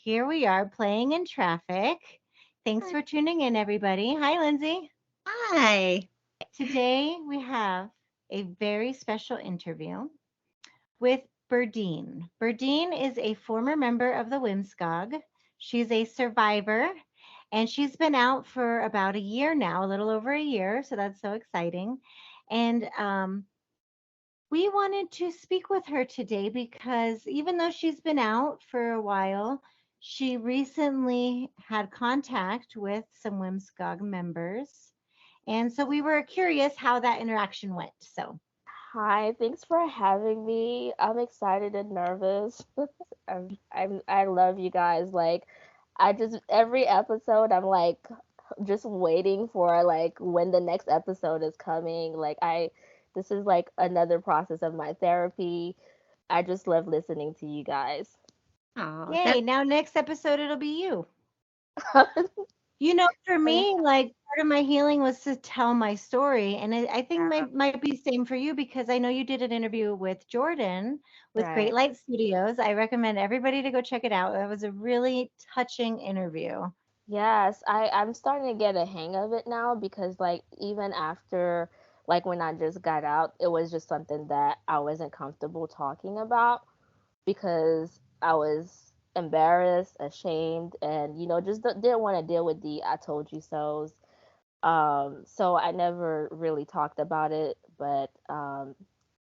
Here we are playing in traffic. Thanks Hi. for tuning in, everybody. Hi, Lindsay. Hi. Today we have a very special interview with Berdine. Berdine is a former member of the WMSCOG. She's a survivor and she's been out for about a year now, a little over a year. So that's so exciting. And we wanted to speak with her today because even though she's been out for a while, she recently had contact with some WMSCOG members. And so we were curious how that interaction went. So, Hi, thanks for having me. I'm excited and nervous. I love you guys. Like, I just every episode I'm like just waiting for like when the next episode is coming. This is like another process of my therapy. I just love listening to you guys. Oh, yay, that's now next episode it'll be you. For me, like part of my healing was to tell my story. And I think might be same for you because I know you did an interview with Jordan with Right. Great Light Studios. I recommend everybody to go check it out. It was a really touching interview. Yes, I'm starting to get a hang of it now because like even after like when I just got out, it was just something that I wasn't comfortable talking about because I was embarrassed, ashamed, and just didn't want to deal with the I told you so's. So I never really talked about it, but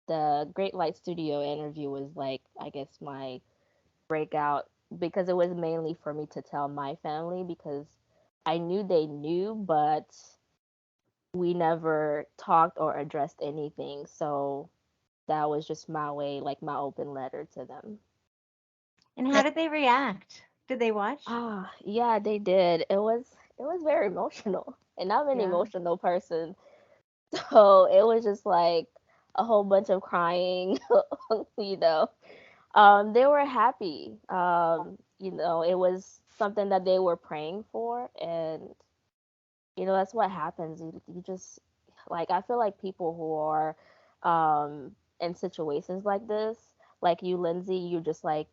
the Great Light Studio interview was like I guess my breakout because it was mainly for me to tell my family because I knew they knew, but we never talked or addressed anything. So that was just my way, like my open letter to them. And how that. did they react? Did they watch? Yeah, they did. It was very emotional, and I'm an Yeah. emotional person, so it was just like a whole bunch of crying, you know. They were happy. It was something that they were praying for, and that's what happens. You just like I feel like people who are in situations like this, like you, Lindsay, you just like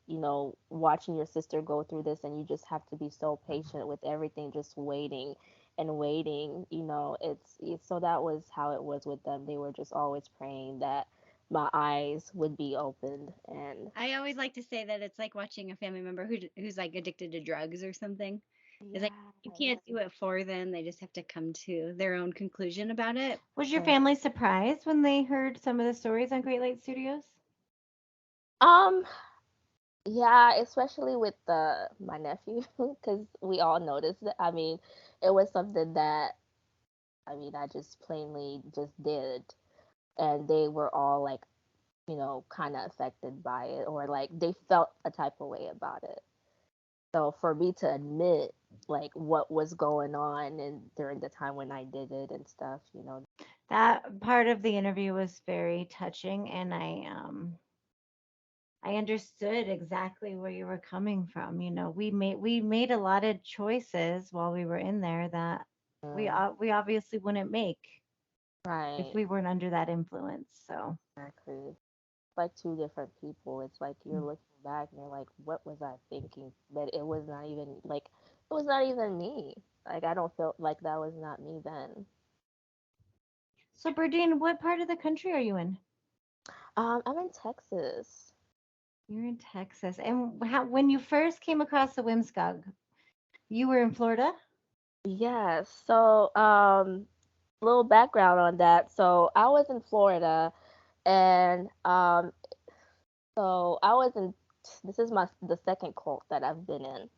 watching your sister go through this, and you just have to be so patient with everything, just waiting and waiting. It's so that was how it was with them. They were just always praying that my eyes would be opened, and I always like to say that it's like watching a family member who's like addicted to drugs or something. It's like you yes. can't do it for them. They just have to come to their own conclusion about it. Was your family surprised when they heard some of the stories on Great Light Studios? Um, Yeah, especially with my nephew, because we all noticed it. I mean, it was something that I just plainly just did, and they were all like, kind of affected by it, or like they felt a type of way about it. So for me to admit like what was going on and during the time when I did it and stuff. That part of the interview was very touching, and I understood exactly where you were coming from. We made a lot of choices while we were in there that Mm, we obviously wouldn't make if right, we weren't under that influence. So, exactly. Like two different people. It's like you're looking back and you're like, what was I thinking? But it was not even me. Like I don't feel like that was not me then. so Berdine, what part of the country are you in? I'm in Texas. You're in Texas, and when you first came across the Whimscog, you were in Florida. Yes. So, little background on that. So I was in Florida, and so I was in. This is the second cult that I've been in,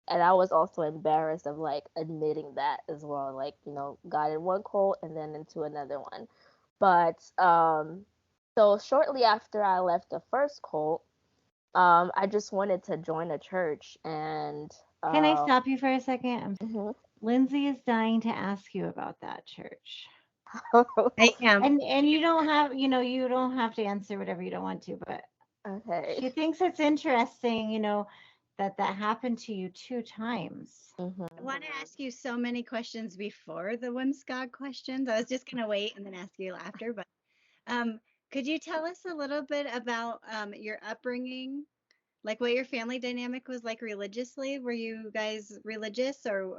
and I was also embarrassed of like admitting that as well. Like got in one cult and then into another one. But so shortly after I left the first cult, I just wanted to join a church, and Can I uh, stop you for a second? mhm. Lindsay is dying to ask you about that church. I am. And you don't have to answer whatever you don't want to, but Okay. she thinks it's interesting, that happened to you two times. I Mhm. want to ask you so many questions before the WMSCOG questions. I was just gonna wait and then ask you after, but um, could you tell us a little bit about your upbringing? like what your family dynamic was like religiously? Were you guys religious, or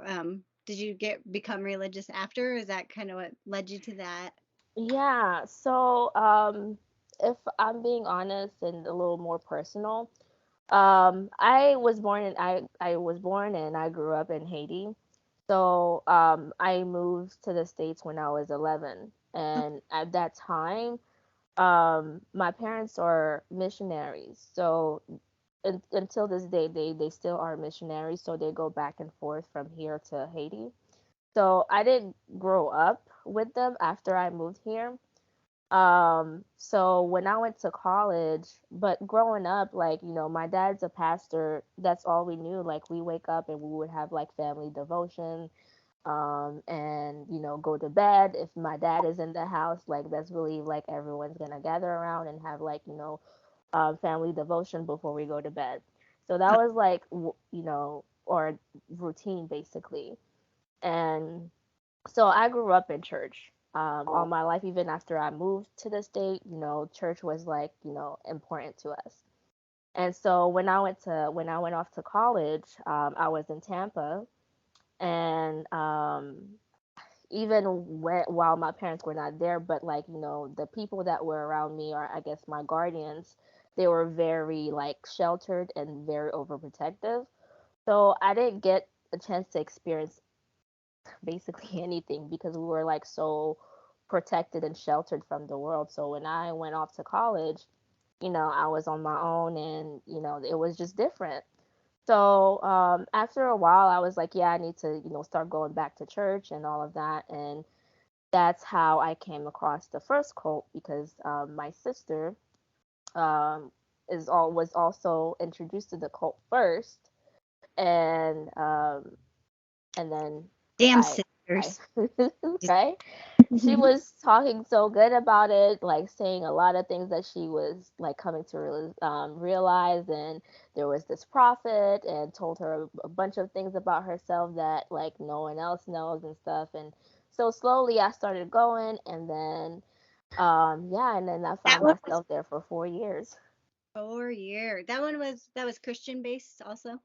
did you become religious after? Is that kind of what led you to that? Yeah, so if I'm being honest and a little more personal, I was born and I grew up in Haiti. So I moved to the States when I was 11, and at that time, my parents are missionaries. So until this day, they still are missionaries. So they go back and forth from here to Haiti. So I didn't grow up with them after I moved here. So when I went to college, but growing up, like, my dad's a pastor. That's all we knew. Like, we wake up and we would have like family devotion, and go to bed. If my dad is in the house, like, that's really like everyone's gonna gather around and have like, family devotion before we go to bed. So that was like, or routine basically. And so I grew up in church all my life. Even after I moved to the state, church was like, important to us. And so when I went off to college, I was in Tampa, and even while my parents were not there, but like, the people that were around me, or I guess my guardians, they were very like sheltered and very overprotective. So I didn't get a chance to experience basically anything because we were like so protected and sheltered from the world. So when I went off to college, I was on my own, and it was just different. So after a while, I was like, yeah, I need to start going back to church and all of that. And that's how I came across the first cult, because my sister um, was also introduced to the cult first, and then Damn I sisters. Just right, she was talking so good about it, like saying a lot of things that she was like coming to realize. And there was this prophet and told her a bunch of things about herself that like no one else knows and stuff. And so slowly I started going, and then yeah, and then I that found one was myself there for 4 years. 4 years. That was Christian based also,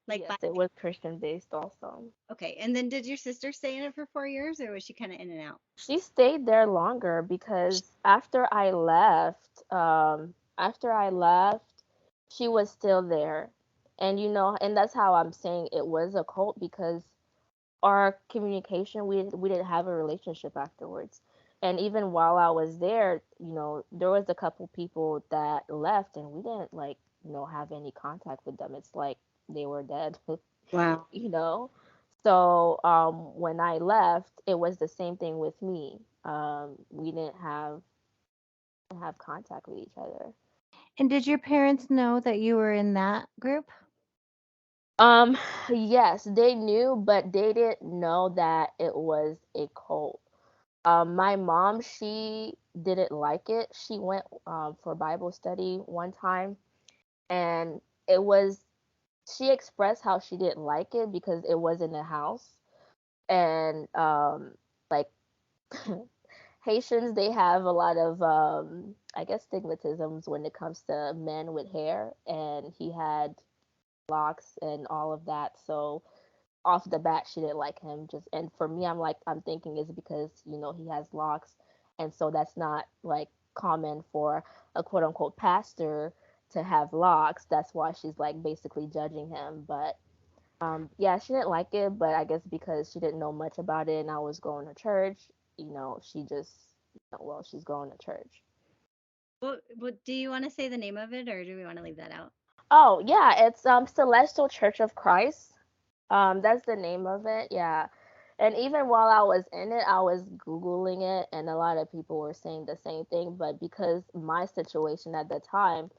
like Yes, by it was Christian based also. okay. And then did your sister stay in it for 4 years, or was she kind of in and out? She stayed there longer because after I left, she was still there. And and that's how I'm saying it was a cult, because our communication, we didn't have a relationship afterwards. And even while I was there, there was a couple people that left, and we didn't like, have any contact with them. It's like they were dead. Wow. you know. So when I left, it was the same thing with me. We didn't have contact with each other. And did your parents know that you were in that group? Um, yes, they knew, but they didn't know that it was a cult. My mom, she didn't like it. She went for Bible study one time, and it was she expressed how she didn't like it because it was in a house, and like Haitians, they have a lot of I guess stigmatisms when it comes to men with hair, and he had locks and all of that. So off the bat, she didn't like him. Just and for me, I'm thinking is because he has locks, and so that's not like common for a quote unquote pastor to have locks. That's why she's like basically judging him. But yeah, she didn't like it, but I guess because she didn't know much about it and I was going to church, she just, well, she's going to church. What do you want to say the name of it, or do we want to leave that out? Oh, yeah, it's Celestial Church of Christ. That's the name of it. Yeah. And even while I was in it, I was Googling it, and a lot of people were saying the same thing. But because my situation at the time,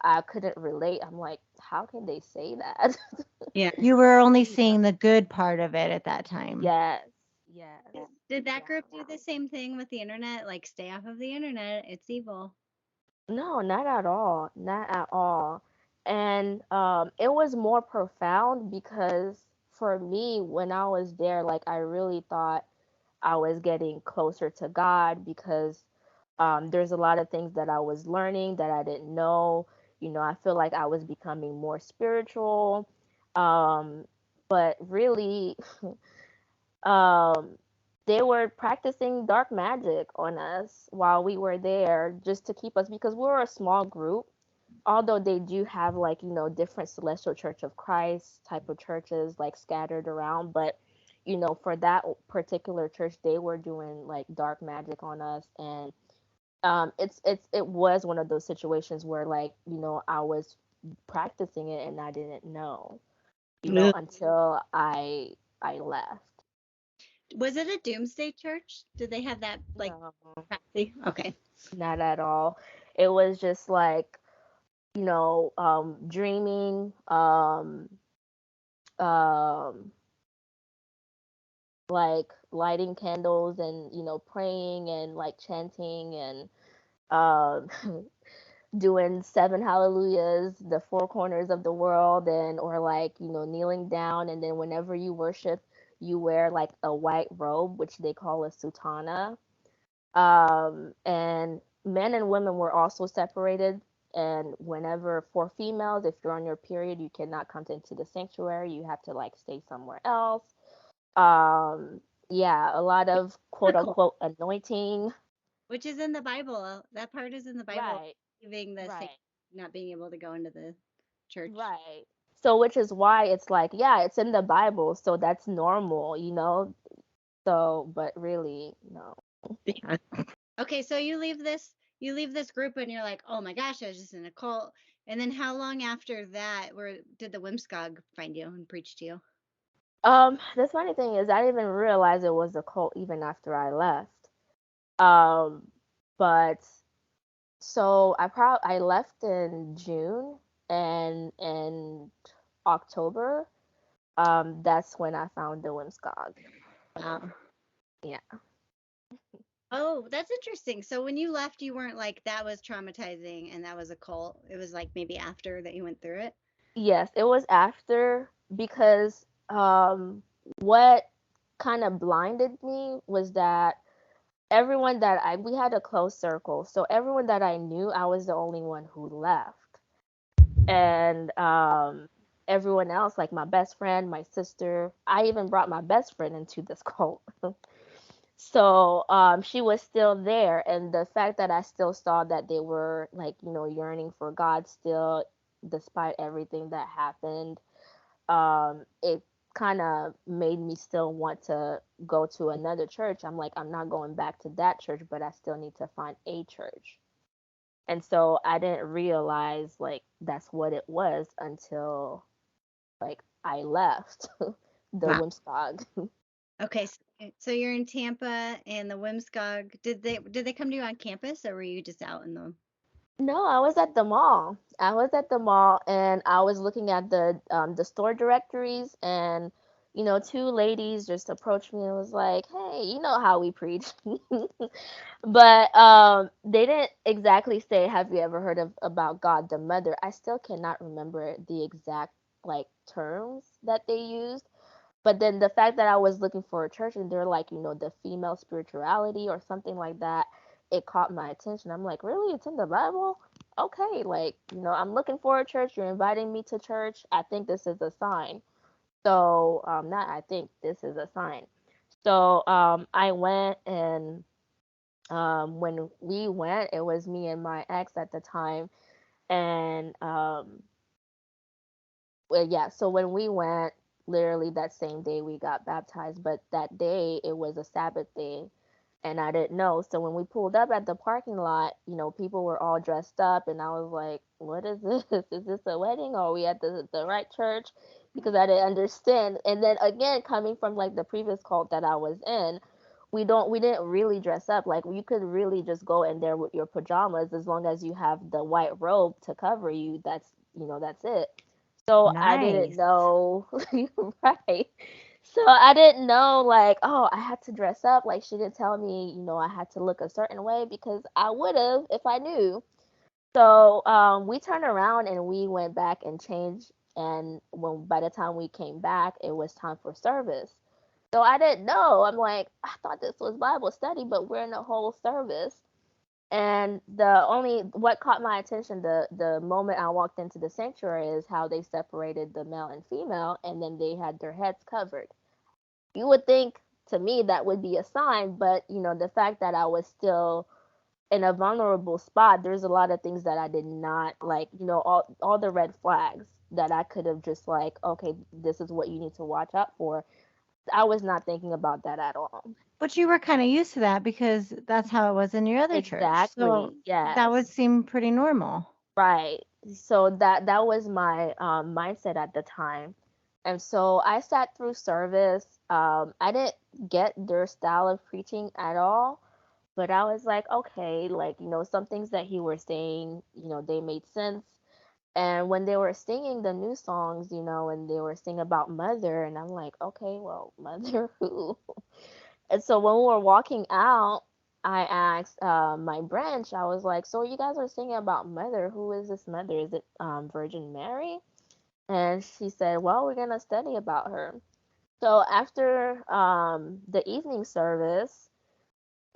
I couldn't relate. I'm like, how can they say that? Yeah. You were only You know? seeing the good part of it at that time. Yes. Yes. Did that Yeah. group do the same thing with the internet? Like, stay off of the internet. It's evil. No, not at all. Not at all. And it was more profound because for me, when I was there, like I really thought I was getting closer to God because there's a lot of things that I was learning that I didn't know. I feel like I was becoming more spiritual. Um, but really, um, they were practicing dark magic on us while we were there just to keep us, because we were a small group. Although they do have like, different Celestial Church of Christ type of churches like scattered around, but for that particular church, they were doing like dark magic on us. And it was one of those situations where, like, I was practicing it and I didn't know, Ugh. until I left. Was it a doomsday church? Did they have that like No, prophecy? Okay. not at all. It was just like, dreaming, um like lighting candles and praying and like chanting and um doing seven hallelujahs, the four corners of the world, and or like kneeling down. And then whenever you worship, you wear like a white robe, which they call a sutana. And men and women were also separated. And whenever, for females, if you're on your period, you cannot come into the sanctuary, you have to like stay somewhere else. Yeah, a lot of quote Typical. unquote anointing. Which is in the Bible. That part is in the Bible, Right, giving the saint right, not being able to go into the church. right. So which is why it's like, yeah, it's in the Bible, so that's normal. So, but really, no. Yeah. Okay, so you leave this group and you're like, oh my gosh, I was just in a cult. And then how long after that where did the WMSCOG find you and preach to you? The funny thing is, I didn't even realize it was a cult even after I left. Um, but so I left in June, and in October, that's when I found the WMSCOG. Wow. Yeah. Oh, that's interesting. So when you left, you weren't like that was traumatizing and that was a cult. It was like maybe after that you went through it. Yes, it was after, because what kind of blinded me was that everyone that we had a close circle. So everyone that I knew, I was the only one who left. And everyone else, like my best friend, my sister, I even brought my best friend into this cult. So she was still there, and the fact that I still saw that they were like, yearning for God still, despite everything that happened, it kind of made me still want to go to another church. I'm like, I'm not going back to that church, but I still need to find a church. And so I didn't realize like that's what it was until like I left the Wow. WMSCOG. Okay, so you're in Tampa and the WMSCOG, did they come to you on campus or were you just out in the No, I was at the mall. I was at the mall and I was looking at the store directories, and two ladies just approached me and was like, "Hey, you know how we preach." But they didn't exactly say, "Have you ever heard of about God the Mother?" I still cannot remember the exact like terms that they used. But then the fact that I was looking for a church and they're like, the female spirituality or something like that, it caught my attention. I'm like, really? It's in the Bible? Okay, like, I'm looking for a church. You're inviting me to church. I think this is a sign. So, not I think this is a sign. So, I went, and when we went, it was me and my ex at the time. And well, yeah, so when we went, literally that same day we got baptized, but that day it was a Sabbath day and I didn't know. So when we pulled up at the parking lot, people were all dressed up and I was like, what is this? Is this a wedding? Or are we at the right church? Because I didn't understand. And then again, coming from like the previous cult that I was in, we didn't really dress up. Like you could really just go in there with your pajamas as long as you have the white robe to cover you. That's it. So I didn't Nice. know, right? So I didn't know, like, oh, I had to dress up. Like she didn't tell me, I had to look a certain way, because I would have if I knew. So we turned around and we went back and changed. And when by the time we came back, it was time for service. So I didn't know. I'm like, I thought this was Bible study, but we're in a whole service. And the only what caught my attention the moment I walked into the sanctuary is how they separated the male and female, and then they had their heads covered. You would think to me that would be a sign, but the fact that I was still in a vulnerable spot, there's a lot of things that I did not like, all the red flags that I could have just like, okay, this is what you need to watch out for. I was not thinking about that at all. But you were kind of used to that because that's how it was in your other church. So Exactly. that would Yes. seem pretty normal. Right. So that was my mindset at the time. And so I sat through service. I didn't get their style of preaching at all, but I was like, okay, like, some things that he was saying, they made sense. And when they were singing the new songs, and they were singing about mother, and I'm like, okay, well, mother who? And so when we were walking out, I asked my branch, I was like, so you guys are singing about mother. Who is this mother? Is it Virgin Mary? And she said, well, we're going to study about her. So after the evening service,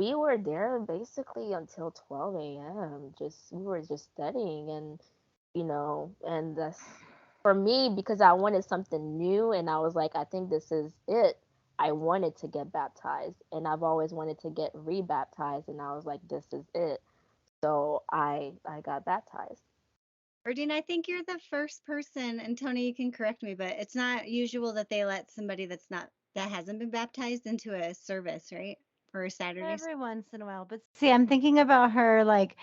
we were there basically until 12 a.m. We were just studying, and and that's for me because I wanted something new, and I was like, I think this is it. I wanted to get baptized, and I've always wanted to get rebaptized, and I was like, this is it. So I got baptized. Berdine, I think you're the first person, and Tony, you can correct me, but it's not usual that they let somebody that hasn't been baptized into a service, right? Or a Saturday. Every once in a while. But see, I'm thinking about her like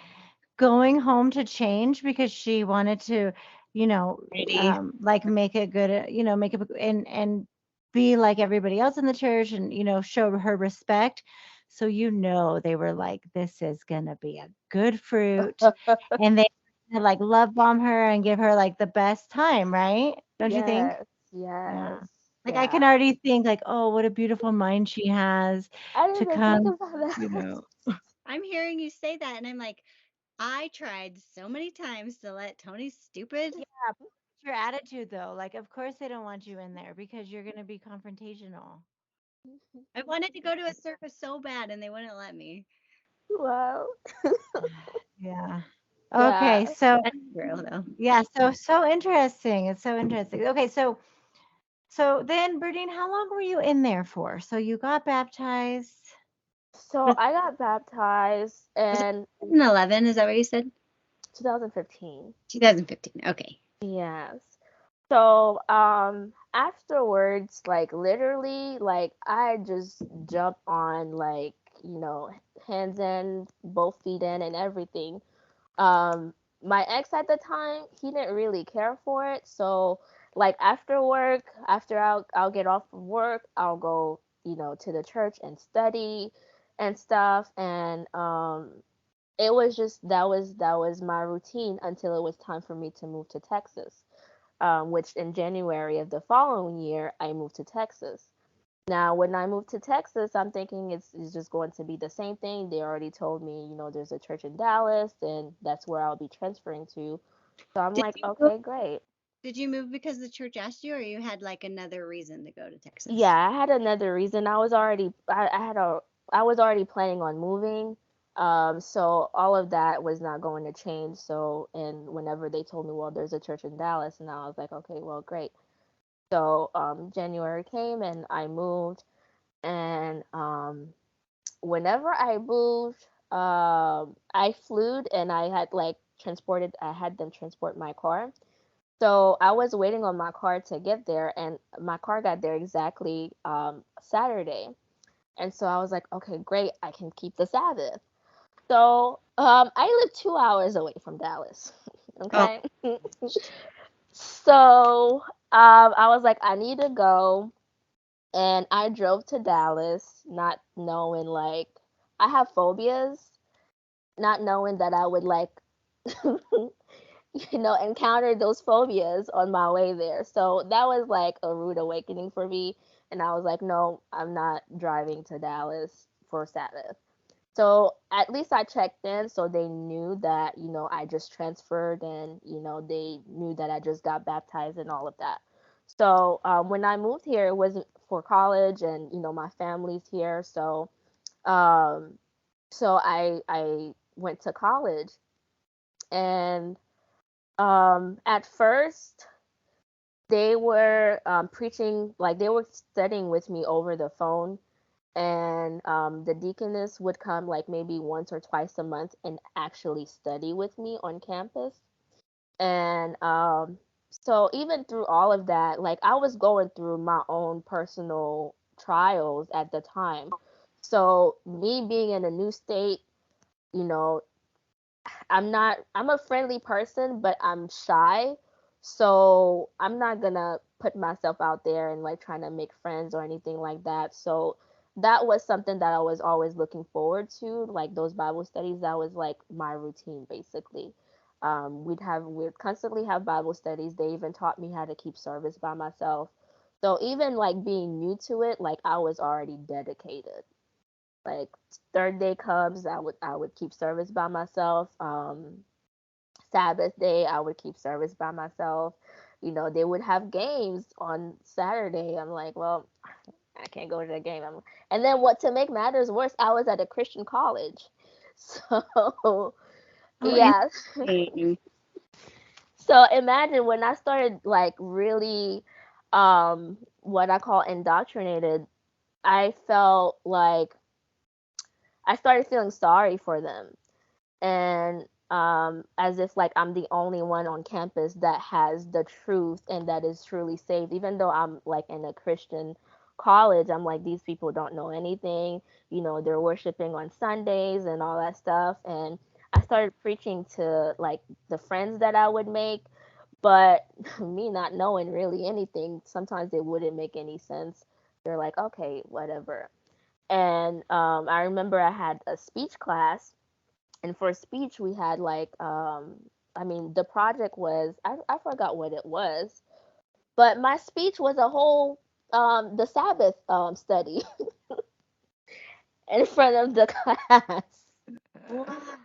going home to change because she wanted to, Ready. like make a good, make it and be like everybody else in the church and, show her respect. So, they were like, this is going to be a good fruit. And they like love bomb her and give her like the best time, right? Don't you think? Yes, Yeah. yes, Like I can yeah. already think like, oh, what a beautiful mind she has I didn't to even think come, about you that. know. I'm hearing you say that, and I'm like, I tried so many times to let Tony's stupid. Yeah, but what's your attitude though? Like, of course they don't want you in there because you're gonna be confrontational. I wanted to go to a service so bad, and they wouldn't let me. Wow. Yeah. Yeah. Okay, so That's true, though. yeah, so interesting. It's so interesting. Okay, so then, Berdine, how long were you in there for? So you got baptized. So I got baptized Was it in 2011? Is that what you said? 2015. 2015. Okay. Yes. So, afterwards, like literally, like I just jumped on like, hands in, both feet in and everything. Um, my ex at the time, he didn't really care for it. So, like after work, after I'll get off from work, I'll go, to the church and study and stuff. And it was just that was my routine until it was time for me to move to Texas, which in January of the following year, I moved to Texas. Now, when I moved to Texas, I'm thinking it's just going to be the same thing. They already told me, there's a church in Dallas, and that's where I'll be transferring to. So I'm Did like, you move? okay, great. Did you move because the church asked you, or you had like another reason to go to Yeah, Texas? I had another reason. I was already planning on moving. So all of that was not going to change. So, and whenever they told me, well, there's a church in Dallas, and I was like, okay, well, great. So January came and I moved, and whenever I moved, I flew and I had like transported. I had them transport my car. So I was waiting on my car to get there, and my car got there exactly Saturday. And so I was like, okay, great, I can keep the Sabbath. So I live 2 hours away from Dallas. Oh, Okay. So I was like, I need to go. And I drove to Dallas, not knowing like I have phobias, not knowing that I would like encounter those phobias on my way there. So that was like a rude awakening for me. And I was like, no, I'm not driving to Dallas for Sabbath. So at least I checked in so they knew that, I just transferred, and, they knew that I just got baptized and all of that. So when I moved here, it wasn't for college, and, my family's here. Um, so I went to college. And at first they were preaching, like they were studying with me over the phone, and the deaconess would come like maybe once or twice a month and actually study with me on campus. And so even through all of that, like I was going through my own personal trials at the time. So me being in a new state, you know, I'm a friendly person, but I'm shy. So I'm not gonna put myself out there and like trying to make friends or anything like that. So that was something that I was always looking forward to, like those Bible studies. That was like my routine basically. We'd constantly have Bible studies. They even taught me how to keep service by myself. So even like being new to it, like I was already dedicated. Like third day comes, I would keep service by myself. Sabbath day, I would keep service by myself. They would have games on Saturday. I'm like, well, I can't go to the game. And then what to make matters worse, I was at a Christian college. So Oh, yeah. interesting. So imagine when I started like really what I call indoctrinated, I felt like I started feeling sorry for them, and as if like I'm the only one on campus that has the truth and that is truly saved. Even though I'm like in a Christian college, I'm like, these people don't know anything. They're worshiping on Sundays and all that stuff. And I started preaching to like the friends that I would make, but me not knowing really anything, sometimes it wouldn't make any sense. They're like, okay, whatever. And I remember I had a speech class, and for speech we had like I mean, the project was, I forgot what it was, but my speech was a whole the Sabbath study in front of the class.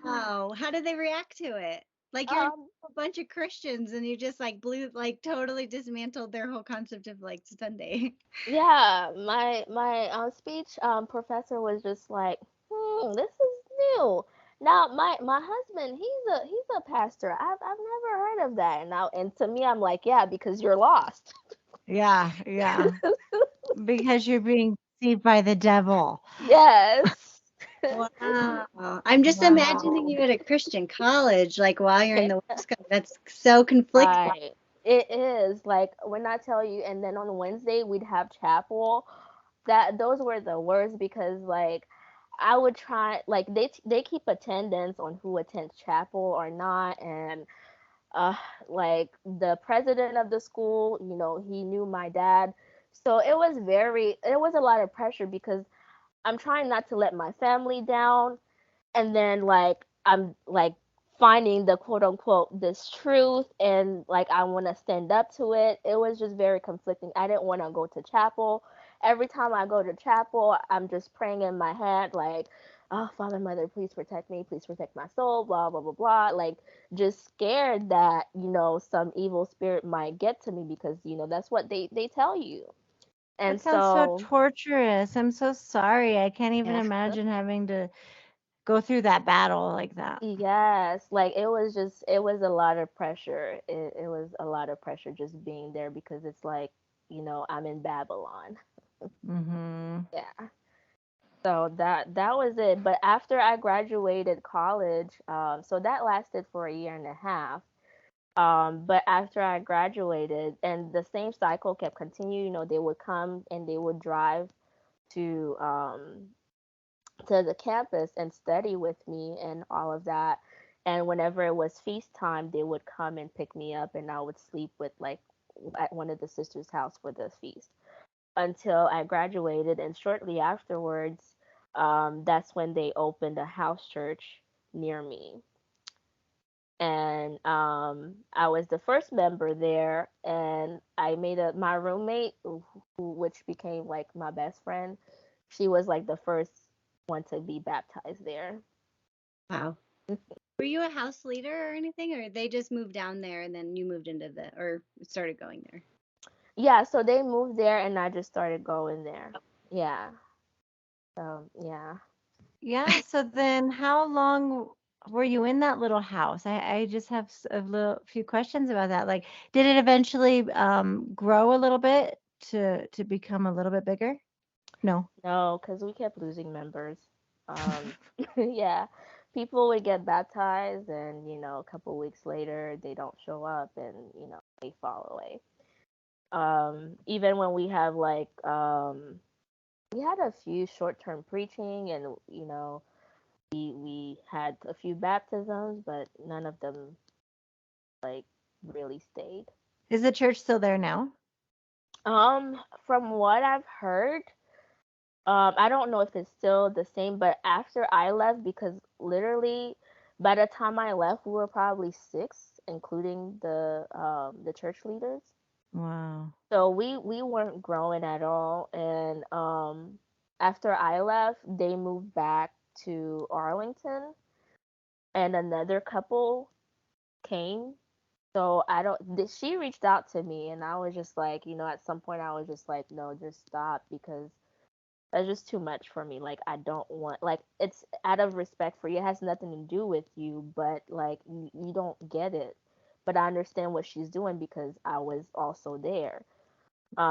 Wow. How did they react to it? Like you're in um a bunch of Christians and you just like like totally dismantled their whole concept of like Sunday. yeah, my speech professor was just like, this is new. Now my husband, he's a pastor. I've never heard of that. And to me, I'm like, yeah, because you're lost. Yeah, yeah. Because you're being deceived by the devil. Yes. Wow. I'm just imagining Wow. you at a Christian college, like while you're in the West Coast. That's so conflicting. Right. It is like when I tell you, and then on Wednesday we'd have chapel. Those were the worst because like I would try, like they keep attendance on who attends chapel or not. And uh like the president of the school, he knew my dad. So it was a lot of pressure because I'm trying not to let my family down, and then like I'm like finding the quote unquote this truth, and like I want to stand up to it. It was just very conflicting. I didn't want to go to chapel. Every time I go to chapel, I'm just praying in my head like, oh, Father, Mother, please protect me, please protect my soul, blah blah blah blah, like just scared that some evil spirit might get to me, because that's what they tell you. And That sounds so so torturous. I'm so sorry. I can't even yeah. imagine having to go through that battle like that. Yes, like it was a lot of pressure. It was a lot of pressure just being there, because it's like, I'm in Babylon. Mhm. Yeah. So that was it. But after I graduated college, so that lasted for a year and a half. But after I graduated, and the same cycle kept continuing, they would come and they would drive to the campus and study with me and all of that. And whenever it was feast time, they would come and pick me up, and I would sleep with like at one of the sisters' house for the feast until I graduated. And shortly afterwards, that's when they opened a house church near me. And I was the first member there, and I made my roommate, which became like my best friend. She was like the first one to be baptized there. Wow. Were you a house leader or anything, or they just moved down there and then you moved into or started going there? Yeah, so they moved there and I just started going there. Yeah. So, yeah. Yeah, so then how long were you in that little house? I just have a little few questions about that. Like, did it eventually grow a little bit to become a little bit bigger? No. No, because we kept losing members. Um, yeah, people would get baptized, and a couple weeks later they don't show up, and they fall away. Even when we have like we had a few short-term preaching, and we had a few baptisms, but none of them like really stayed. Is the church still there now? From what I've heard, I don't know if it's still the same, but after I left, because literally by the time I left, we were probably six, including the church leaders. Wow. So we weren't growing at all, and after I left, they moved back to Arlington, and another couple came. So I don't. She reached out to me, and I was just like, at some point, I was just like, no, just stop, because that's just too much for me. Like, I don't want, like, it's out of respect for you. It has nothing to do with you, but like you don't get it. But I understand what she's doing because I was also there.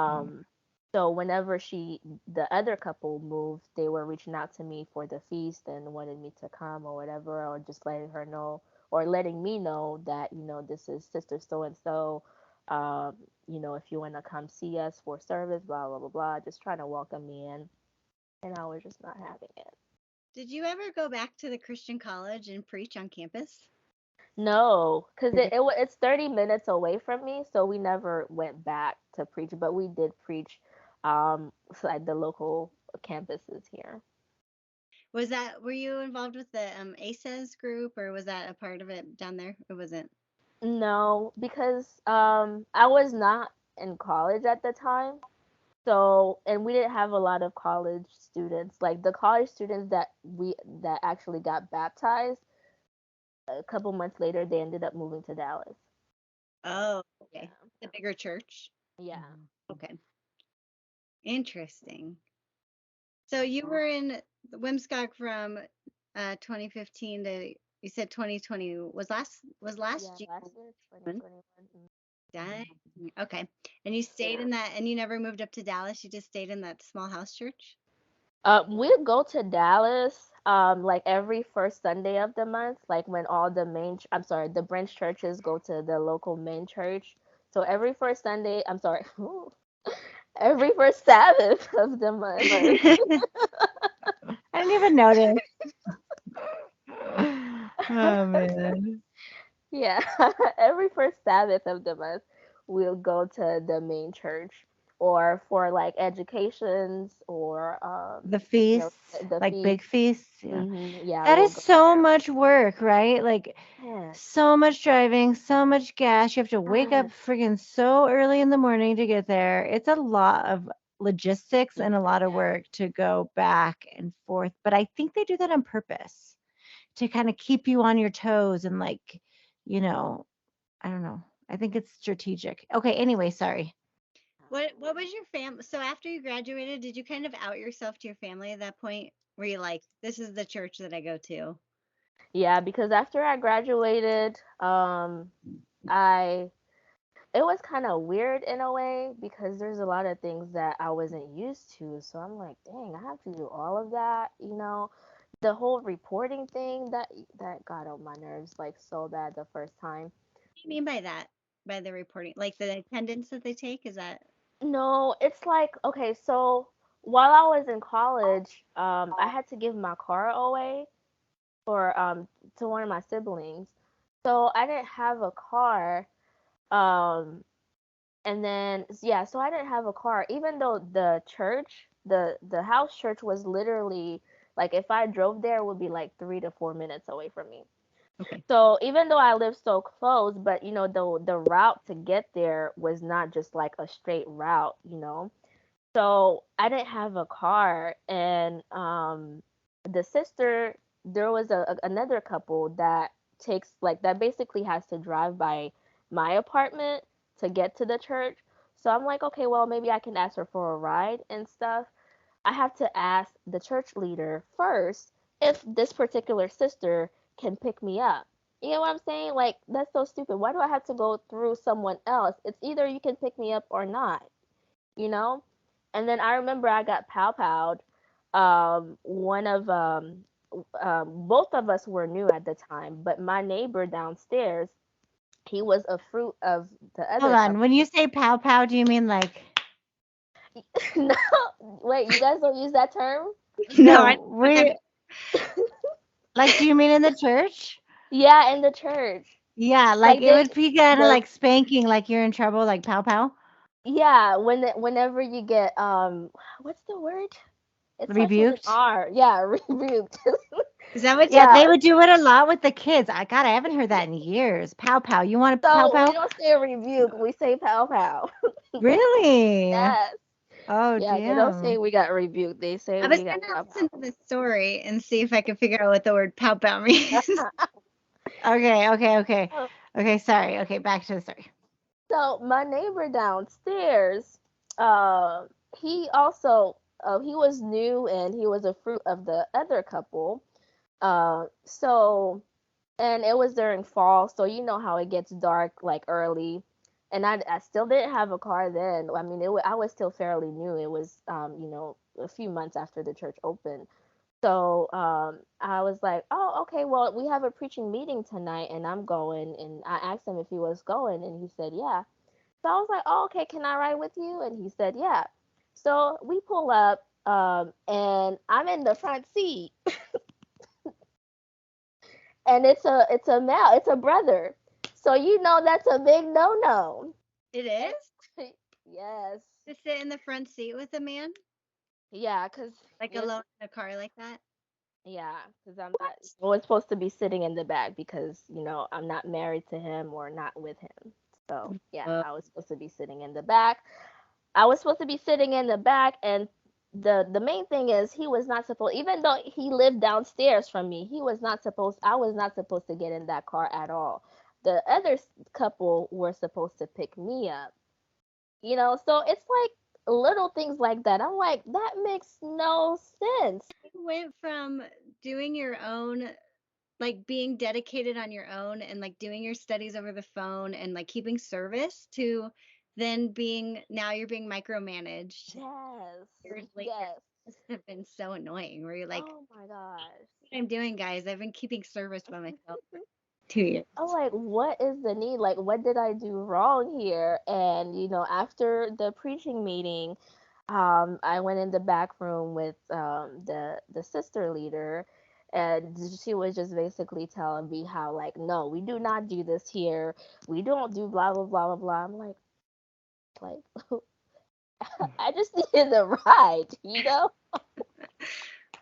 Mm. Um, so whenever the other couple moved, they were reaching out to me for the feast and wanted me to come or whatever, or just letting her know or letting me know that, this is sister so and so. Um, if you want to come see us for service, blah, blah, blah, blah, just trying to welcome me in. And I was just not having it. Did you ever go back to the Christian college and preach on campus? No, because it's 30 minutes away from me, so we never went back to preach, but we did preach at the local campuses here. Were you involved with the ACES group, or was that a part of it down there? Or wasn't? No, because I was not in college at the time. So, and we didn't have a lot of college students. Like the college students that actually got baptized, a couple months later they ended up moving to Dallas. Oh, okay. Yeah. The bigger church. Yeah. Mhm. Okay. Interesting. So you were in the WMSCOG from 2015 to, you said 2020 was Yeah, last year. last year, 2021. Dang. Okay. And you stayed in that, and you never moved up to Dallas. You just stayed in that small house church. We go to Dallas like every first Sunday of the month, like when all I'm sorry, the branch churches go to the local main church. So every first Sunday, I'm sorry, every first Sabbath of the month. I didn't even notice. Oh man. Yeah, every first Sabbath of the month, we'll go to the main church, or for like educations or The you know, feasts, the like feast. big feasts, yeah. Yeah, That we'll is go so there. much work, right? Like Yes, so much driving, so much gas. You have to wake up yes, friggin' so early in the morning to get there. It's a lot of logistics and a lot of work to go back and forth. But I think they do that on purpose to kind of keep you on your toes and like, you know, I don't know. I think it's strategic. Okay, anyway, sorry. What was your so after you graduated, did you kind of out yourself to your family at that point? Were you like, this is the church that I go to? yeah. Because after I graduated, I it was kind of weird in a way because there's a lot of things that I wasn't used to. So I'm like, dang, I have to do all of that, The whole reporting thing that got on my nerves like so bad the first time. What do you mean by that? By the reporting, like the attendance that they take? Is that No, it's like, okay, so while I was in college, I had to give my car away for to one of my siblings. So I didn't have a car. Um, and then yeah, so I didn't have a car, even though the house church was literally like if I drove there, it would be like 3 to 4 minutes away from me. okay? So even though I lived so close, but the route to get there was not just like a straight route. So I didn't have a car, and the sister, there was another couple that takes like that basically has to drive by my apartment to get to the church. So I'm like, okay, well maybe I can ask her for a ride and stuff. I have to ask the church leader first if this particular sister can pick me up. You know what I'm saying? Like, that's so stupid. Why do I have to go through someone else? It's either you can pick me up or not, you know? And then I remember I got pow-powed. One of both of us were new at the time, but my neighbor downstairs, he was a fruit of the Hold other on. couple. When you say pow pow, do you mean like No, wait, you guys don't use that term? No, I no, we like do you mean in the church? Yeah, in the church. Yeah, like Like it would be kind of the like spanking, like you're in trouble, like pow pow. yeah, whenever you get what's the word? It starts with an Rebuked. R. Yeah, rebuked. is that what Yeah, you they Yeah. would do it a lot with the kids. I haven't heard that in years. Pow pow. You want to pow So we pow? don't say rebuke, we say pow pow. Really? Yes. Oh, Yeah, they don't say damn. we got rebuked. They say I was we got gonna pow listen to the story and see if I could figure out what the word pow pow means. pow. Okay, okay, okay. Okay, sorry. Okay, back to the story. So my neighbor downstairs, uh, he also he was new and he was a fruit of the other couple. So and it was during fall, so you know how it gets dark like early. And I still didn't have a car then. I mean, I was still fairly new. It was a few months after the church opened. So I was like, oh, okay, well, we have a preaching meeting tonight and I'm going. And I asked him if he was going and he said, yeah. So I was like, oh, okay, can I ride with you? And he said, yeah. So we pull up and I'm in the front seat and it's a male, it's a brother. So you know that's a big no-no. It And is yes. to sit in the front seat with a man, Yeah, cuz like alone in a car like that. yeah, cuz I was supposed to be sitting in the back because, I'm not married to him or not with him. So, yeah, Uh, I was supposed to be sitting in the back. I was supposed to be sitting in the back, and the main thing is he was not supposed, even though he lived downstairs from me, I was not supposed to get in that car at all. The other couple were supposed to pick me up. So it's like little things like that. I'm like, that makes no sense. you went from doing your own, like being dedicated on your own and like doing your studies over the phone and like keeping service to then now you're being micromanaged Yes. years later. Yes. This have been so annoying where you're like, Oh my gosh. what I'm doing, guys. I've been keeping service by myself for 2 years. I'm like, what is the need? Like, what did I do wrong here? And after the preaching meeting, I went in the back room with the sister leader, and she was just basically telling me how, like, no, we do not do this here. We don't do blah blah blah blah blah. I'm like, I just needed a ride.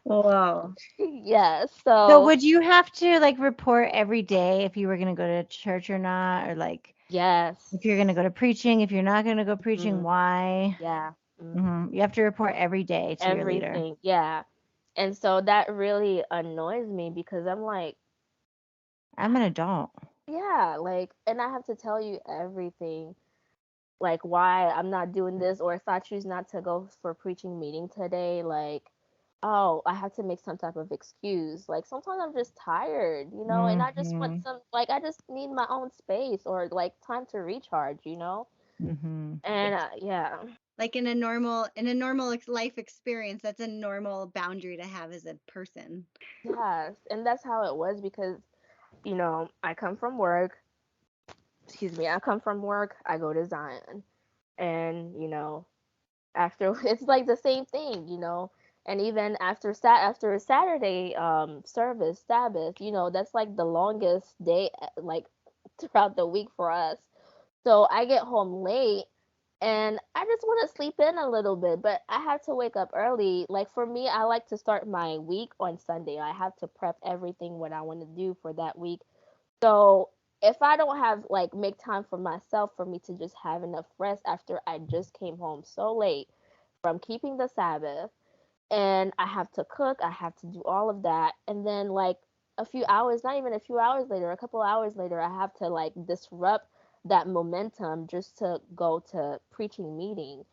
Whoa. Yeah. So So would you have to like report every day if you were going to go to church or not, or like yes. if you're going to go to preaching, if you're not going to go preaching, Mm, why? yeah. Mm-hmm. You have to report every day to your leader. Everything. Yeah. And so that really annoys me because I'm like, I'm an adult. yeah, like, and I have to tell you everything, like why I'm not doing this, or if I choose not to go for preaching meeting today, like, oh, I have to make some type of excuse. Like sometimes I'm just tired, and I just want Mhm. like, I just need my own space or like time to recharge. Mhm. And yeah, Like in a normal life experience, that's a normal boundary to have as a person. yes, and that's how it was because I come from work. Excuse me, I come from work. I go to Zion, and after it's like the same thing. And even after a Saturday service Sabbath, that's like the longest day like throughout the week for us. So I get home late and I just want to sleep in a little bit, but I have to wake up early. Like for me, I like to start my week on Sunday. I have to prep everything what I want to do for that week. So if I don't have like make time for myself for me to just have enough rest after I just came home so late from keeping the Sabbath, and I have to cook, I have to do all of that, and then like a few hours, not even a few hours later, a couple hours later, I have to like disrupt that momentum just to go to preaching meeting.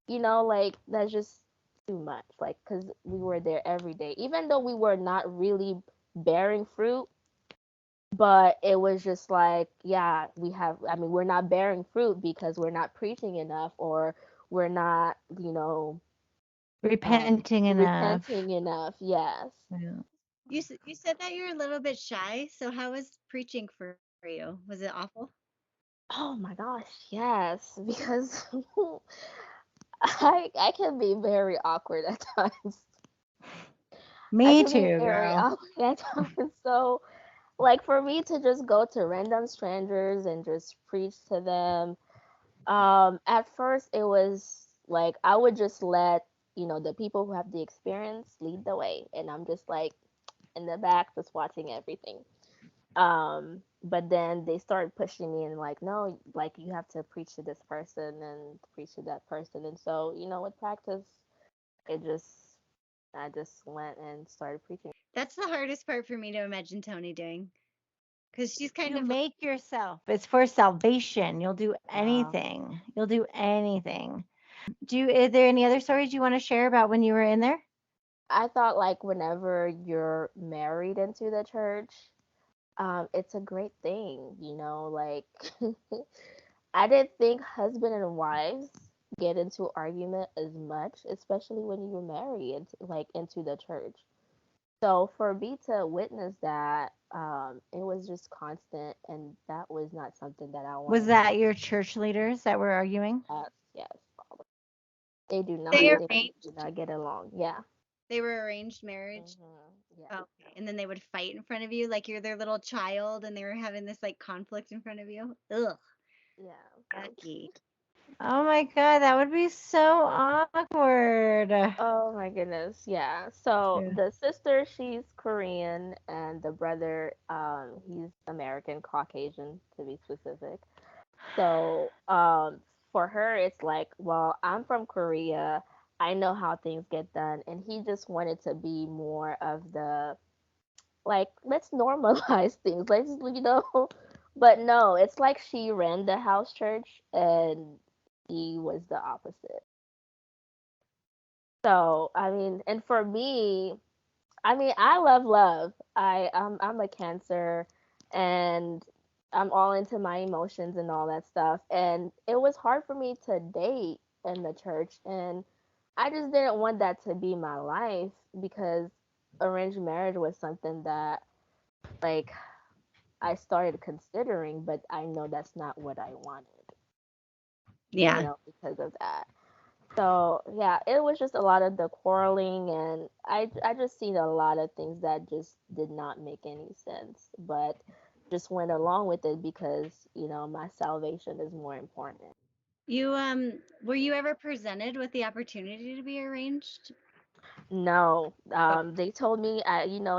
Like that's just too much. Like, cuz we were there every day. Even though we were not really bearing fruit, But it was just like, yeah, I mean, we're not bearing fruit because we're not preaching enough, or we're not, um, Repenting enough. repenting enough. Yes. Yeah. You said that you're a little bit shy, so how was preaching for you? Was it awful? Oh my gosh, yes, because I can be very awkward at times. I Me can be too, very girl. awkward at times. So, like, for me to just go to random strangers and just preach to them, at first it was like I would just let, the people who have the experience lead the way, and I'm just like in the back just watching everything. But then they started pushing me and like, no, like you have to preach to this person and preach to that person. And so, with practice, it just I just went and started preaching. That's the hardest part for me to imagine Tony doing, because she's kind You of like, make yourself. It's for salvation. You'll do Wow. anything. You'll do anything. Is there any other stories you want to share about when you were in there? I thought like whenever you're married into the church, it's a great thing, like I didn't think husband and wives get into argument as much, especially when you marry into the church. So for me to witness that, it was just constant, and that was not something that I Was wanted. that your church leaders that were arguing? Yes, yes, they do they not, they do arranged, not get along. Yeah. they were arranged marriage. Yeah. Oh, okay. And then they would fight in front of you like you're their little child and they were having this like conflict in front of you. Ugh, Yeah. yucky. Oh my God, that would be so awkward. Oh my goodness. Yeah. So Yeah. the sister, she's Korean, and the brother, he's American, Caucasian to be specific. So, for her, it's like, well, I'm from Korea. I know how things get done. And he just wanted to be more of the, like, let's normalize things. But no, it's like she ran the house church and he was the opposite. So, I mean, and for me, I mean, I love love. I'm a Cancer, and I'm all into my emotions and all that stuff. And it was hard for me to date in the church, and I just didn't want that to be my life because arranged marriage was something that like I started considering, but I know that's not what I wanted, Yeah. because of that. So yeah, it was just a lot of the quarreling, and I just seen a lot of things that just did not make any sense, but just went along with it because my salvation is more important. You were you ever presented with the opportunity to be arranged? No, Oh, they told me,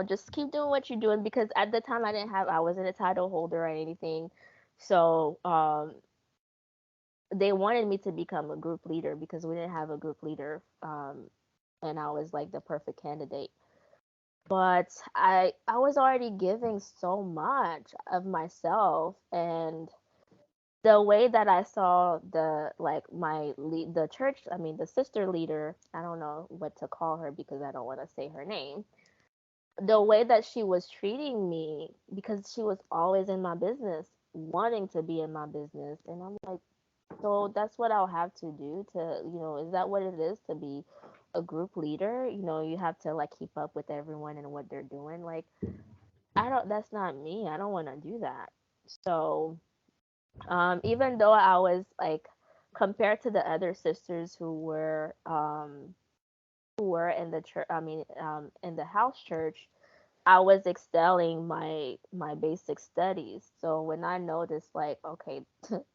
just keep doing what you're doing because at the time I wasn't a title holder or anything, so they wanted me to become a group leader because we didn't have a group leader, and I was like the perfect candidate. But I was already giving so much of myself, and the way that I saw the church, I mean the sister leader, I don't know what to call her because I don't want to say her name. The way that she was treating me, because she was always in my business, wanting to be in my business, and I'm like, so that's what I'll have to do to, is that what it is to be a group leader? You have to like keep up with everyone and what they're doing. Like, I don't, that's not me. I don't want to do that. So, even though I was like, compared to the other sisters who were in the church, I mean, in the house church, I was excelling my basic studies. So when I noticed like, okay,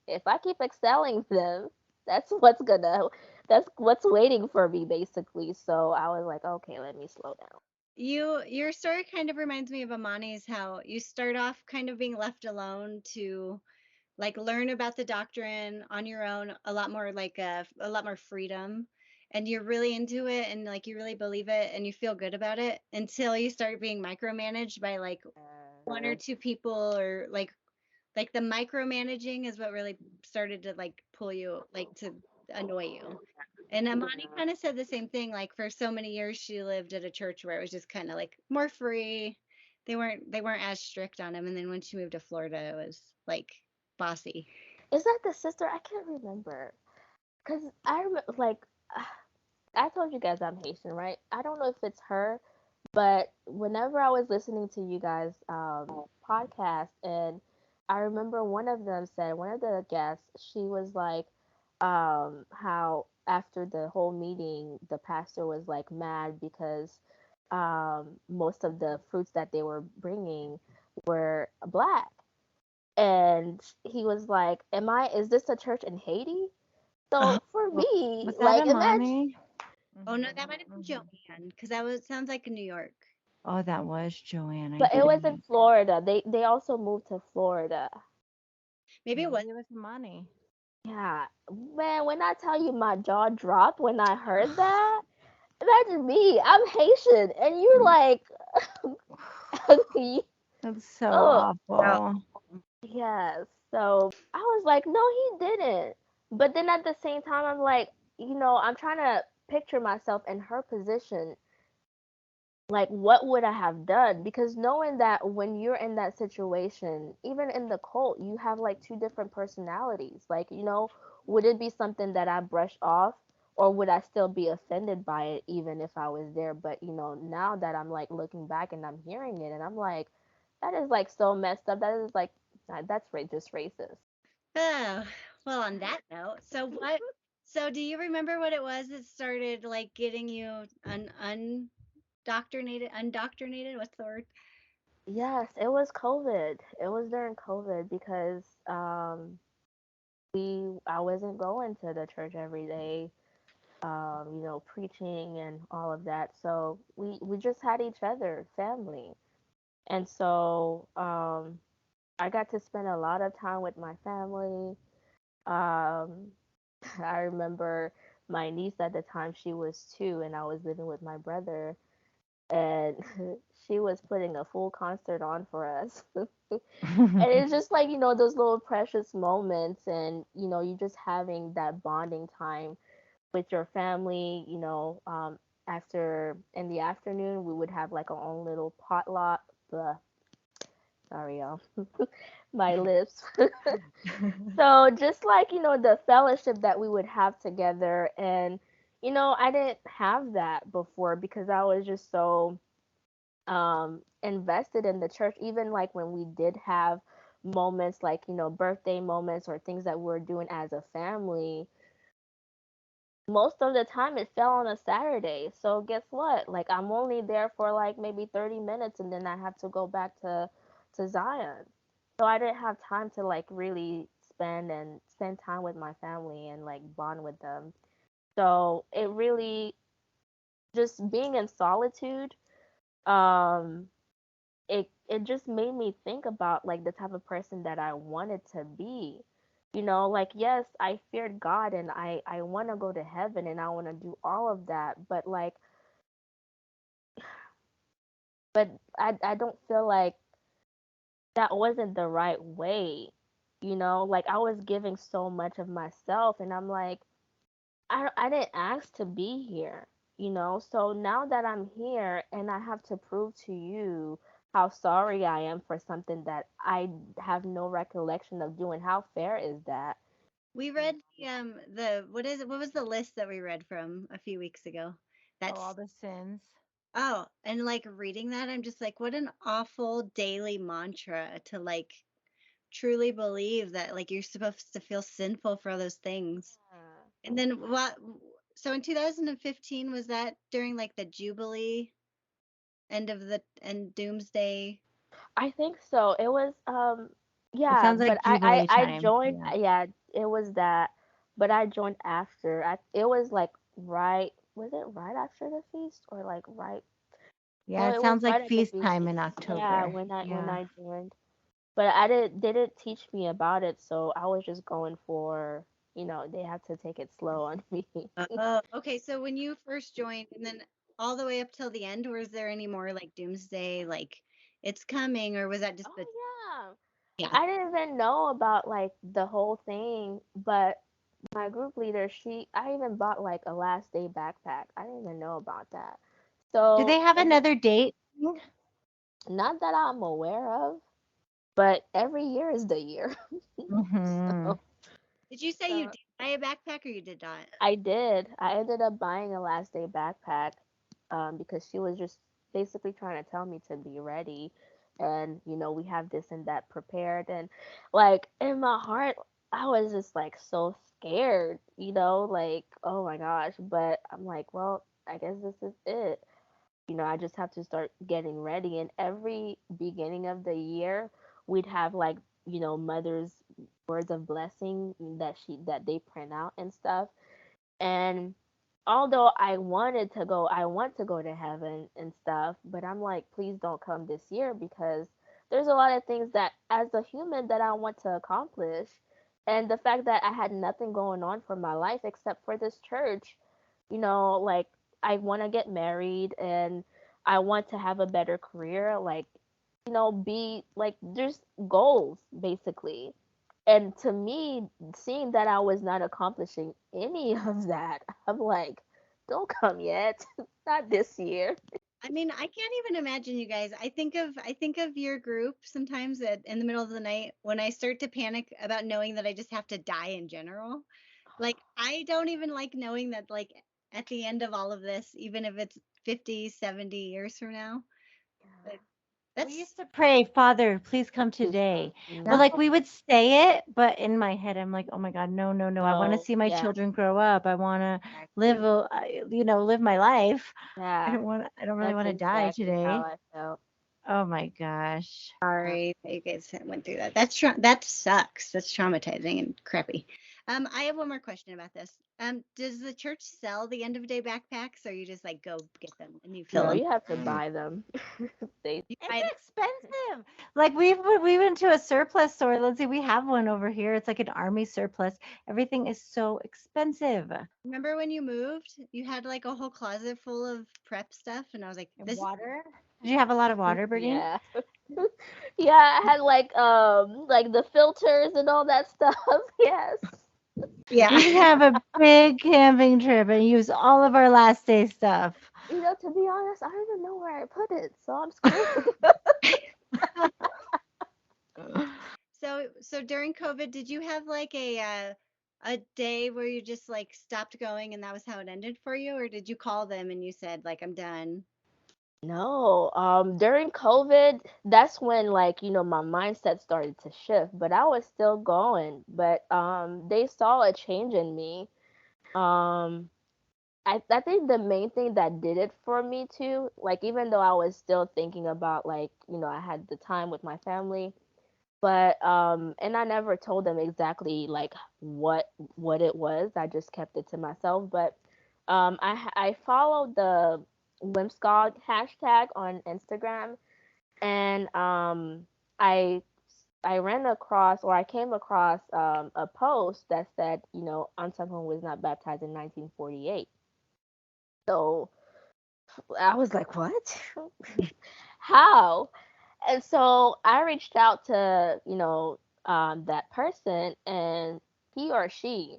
if I keep excelling them, that's what's gonna that's what's waiting for me basically. So I was like, okay, let me slow down. your story kind of reminds me of Amani's, how you start off kind of being left alone to like learn about the doctrine on your own, a lot more like a lot more freedom, and you're really into it and like you really believe it and you feel good about it until you start being micromanaged by like one or two people, or like the micromanaging is what really started to like pull you, like to annoy you. And Amani kind of said the same thing. Like for so many years, she lived at a church where it was just kind of like more free. they weren't as strict on him. And then when she moved to Florida, it was like bossy. Is that the sister? I can't remember. Cause I remember, like, I told you guys I'm Haitian, right? I don't know if it's her, but whenever I was listening to you guys' podcast, and I remember one of them said, one of the guests, she was like, how after the whole meeting, the pastor was like mad because most of the fruits that they were bringing were black. And he was like, is this a church in Haiti? Oh, So for me, Was that like, imagine. Amani? oh no, that might have been Mhm. Joanne because that was sounds like in New York. Oh, that was Joanne, I But it was in think. Florida. They also moved to Florida. Maybe it was. Maybe it was Amani. Yeah. Man, when I tell you my jaw dropped when I heard that, imagine me. I'm Haitian and you're like That's so oh Oh, awful. yes. So I was like, no, he didn't. But then at the same time I'm like, I'm trying to picture myself in her position. Like, what would I have done? Because knowing that when you're in that situation, even in the cult, you have like two different personalities. Like, would it be something that I brush off, or would I still be offended by it even if I was there? But now that I'm like looking back and I'm hearing it, and I'm like, that is like so messed up. That is like that's just racist. oh, well, on that note, so what? So do you remember what it was that started like getting you undoctrinated? What's the word? Yes, it was COVID. It was during COVID because I wasn't going to the church every day, preaching and all of that. So we just had each other, family. And so I got to spend a lot of time with my family. Um, I remember my niece at the time, she was 2, and I was living with my brother, and she was putting a full concert on for us. And it's just like, those little precious moments, and, you just having that bonding time with your family, after in the afternoon, we would have like our own little potluck. Blah, sorry, y'all, my lips. So just like, the fellowship that we would have together, and, I didn't have that before because I was just so invested in the church. Even like when we did have moments like, birthday moments or things that we were doing as a family, most of the time it fell on a Saturday. So guess what? Like, I'm only there for like maybe 30 minutes and then I have to go back to Zion. So I didn't have time to like really spend time with my family and like bond with them. So it really, just being in solitude, um it just made me think about like the type of person that I wanted to be. Like, yes, I feared God and I want to go to heaven and I want to do all of that, but like, but I don't feel like that wasn't the right way. Like, I was giving so much of myself and I'm like, I didn't ask to be here, So now that I'm here and I have to prove to you how sorry I am for something that I have no recollection of doing, how fair is that? We read the what is it? What was the list that we read from a few weeks ago? Oh, all That's the sins. oh, and like reading that, I'm just like, what an awful daily mantra to like truly believe that like you're supposed to feel sinful for those things. And then what? So in 2015 was that during like the Jubilee end of the and Doomsday? I think so. It was It yeah, sounds but like Jubilee I time. joined, Yeah. yeah, it was that, but I joined after. It was like right, was it right after the feast or like right? No, Yeah, it it was sounds like right at the feast feast. time in Yeah, October. when Yeah. I joined. But I didn't they didn't teach me about it, so I was just going for, they had to take it slow on me. Oh, okay. So when you first joined, and then all the way up till the end, was there any more like Doomsday, like it's coming, or was that just the Oh yeah. yeah? I didn't even know about like the whole thing, but my group leader, I even bought like a last day backpack. I didn't even know about that. Do they So, have and another date? Not that I'm aware of, but every year is the year. Mhm. So, Did you say you so did buy a backpack or you did not? I did. I ended up buying a last day backpack because she was just basically trying to tell me to be ready. And, we have this and that prepared. And, like, in my heart, I was just, like, so scared, like, oh my gosh. But I'm like, well, I guess this is it. I just have to start getting ready. And every beginning of the year, we'd have like, mother's words of blessing that they print out and stuff. And although I want to go to heaven and stuff, but I'm like, please don't come this year because there's a lot of things that as a human that I want to accomplish. And the fact that I had nothing going on for my life except for this church, like I want to get married and I want to have a better career, like, be like, there's goals basically. And to me, seeing that I was not accomplishing any of that, I'm like, don't come yet. Not this year. I mean, I can't even imagine you guys. I think of your group sometimes in the middle of the night when I start to panic about knowing that I just have to die in general. Like I don't even like knowing that like at the end of all of this, even if it's 50, 70 years from now, like We that's used to pray, Father, please come Please come. today. But Mhm. like we would say it, but in my head, I'm like, oh my God, no, no, no. I want to No, see my yeah, children grow up. I want to live, exactly. live my life. Yeah, I don't really that's want to die exactly how today. I felt. Oh my gosh. Yeah. sorry that you guys went through that. That sucks. That's traumatizing and crappy. I have one more question about this. Does the church sell the end of day backpacks, or you just like go get them and you fill No, them? you have to buy them. They, You It's buy them. expensive. Like we went to a surplus store. Let's see, we have one over here. It's like an army surplus. Everything is so expensive. Remember when you moved? You had like a whole closet full of prep stuff, and I was like, And "This is water. Did you have a lot of water, Berdine? yeah. Yeah, I had like the filters and all that stuff. Yes. yeah." We have a big camping trip and use all of our last day stuff. To be honest, I don't even know where I put it, so I'm screwed. So during COVID, did you have like a day where you just like stopped going and that was how it ended for you, or did you call them and you said like I'm done? No, during COVID, that's when like, my mindset started to shift, but I was still going. But they saw a change in me. Um I think the main thing that did it for me too, like even though I was still thinking about like, I had the time with my family, but and I never told them exactly like what it was. I just kept it to myself, but I followed the WMSCOG hashtag on Instagram, and I I ran across or I came across a post that said, Anton was not baptized in 1948. So I was like, what? How? And so I reached out to, that person, and he or she,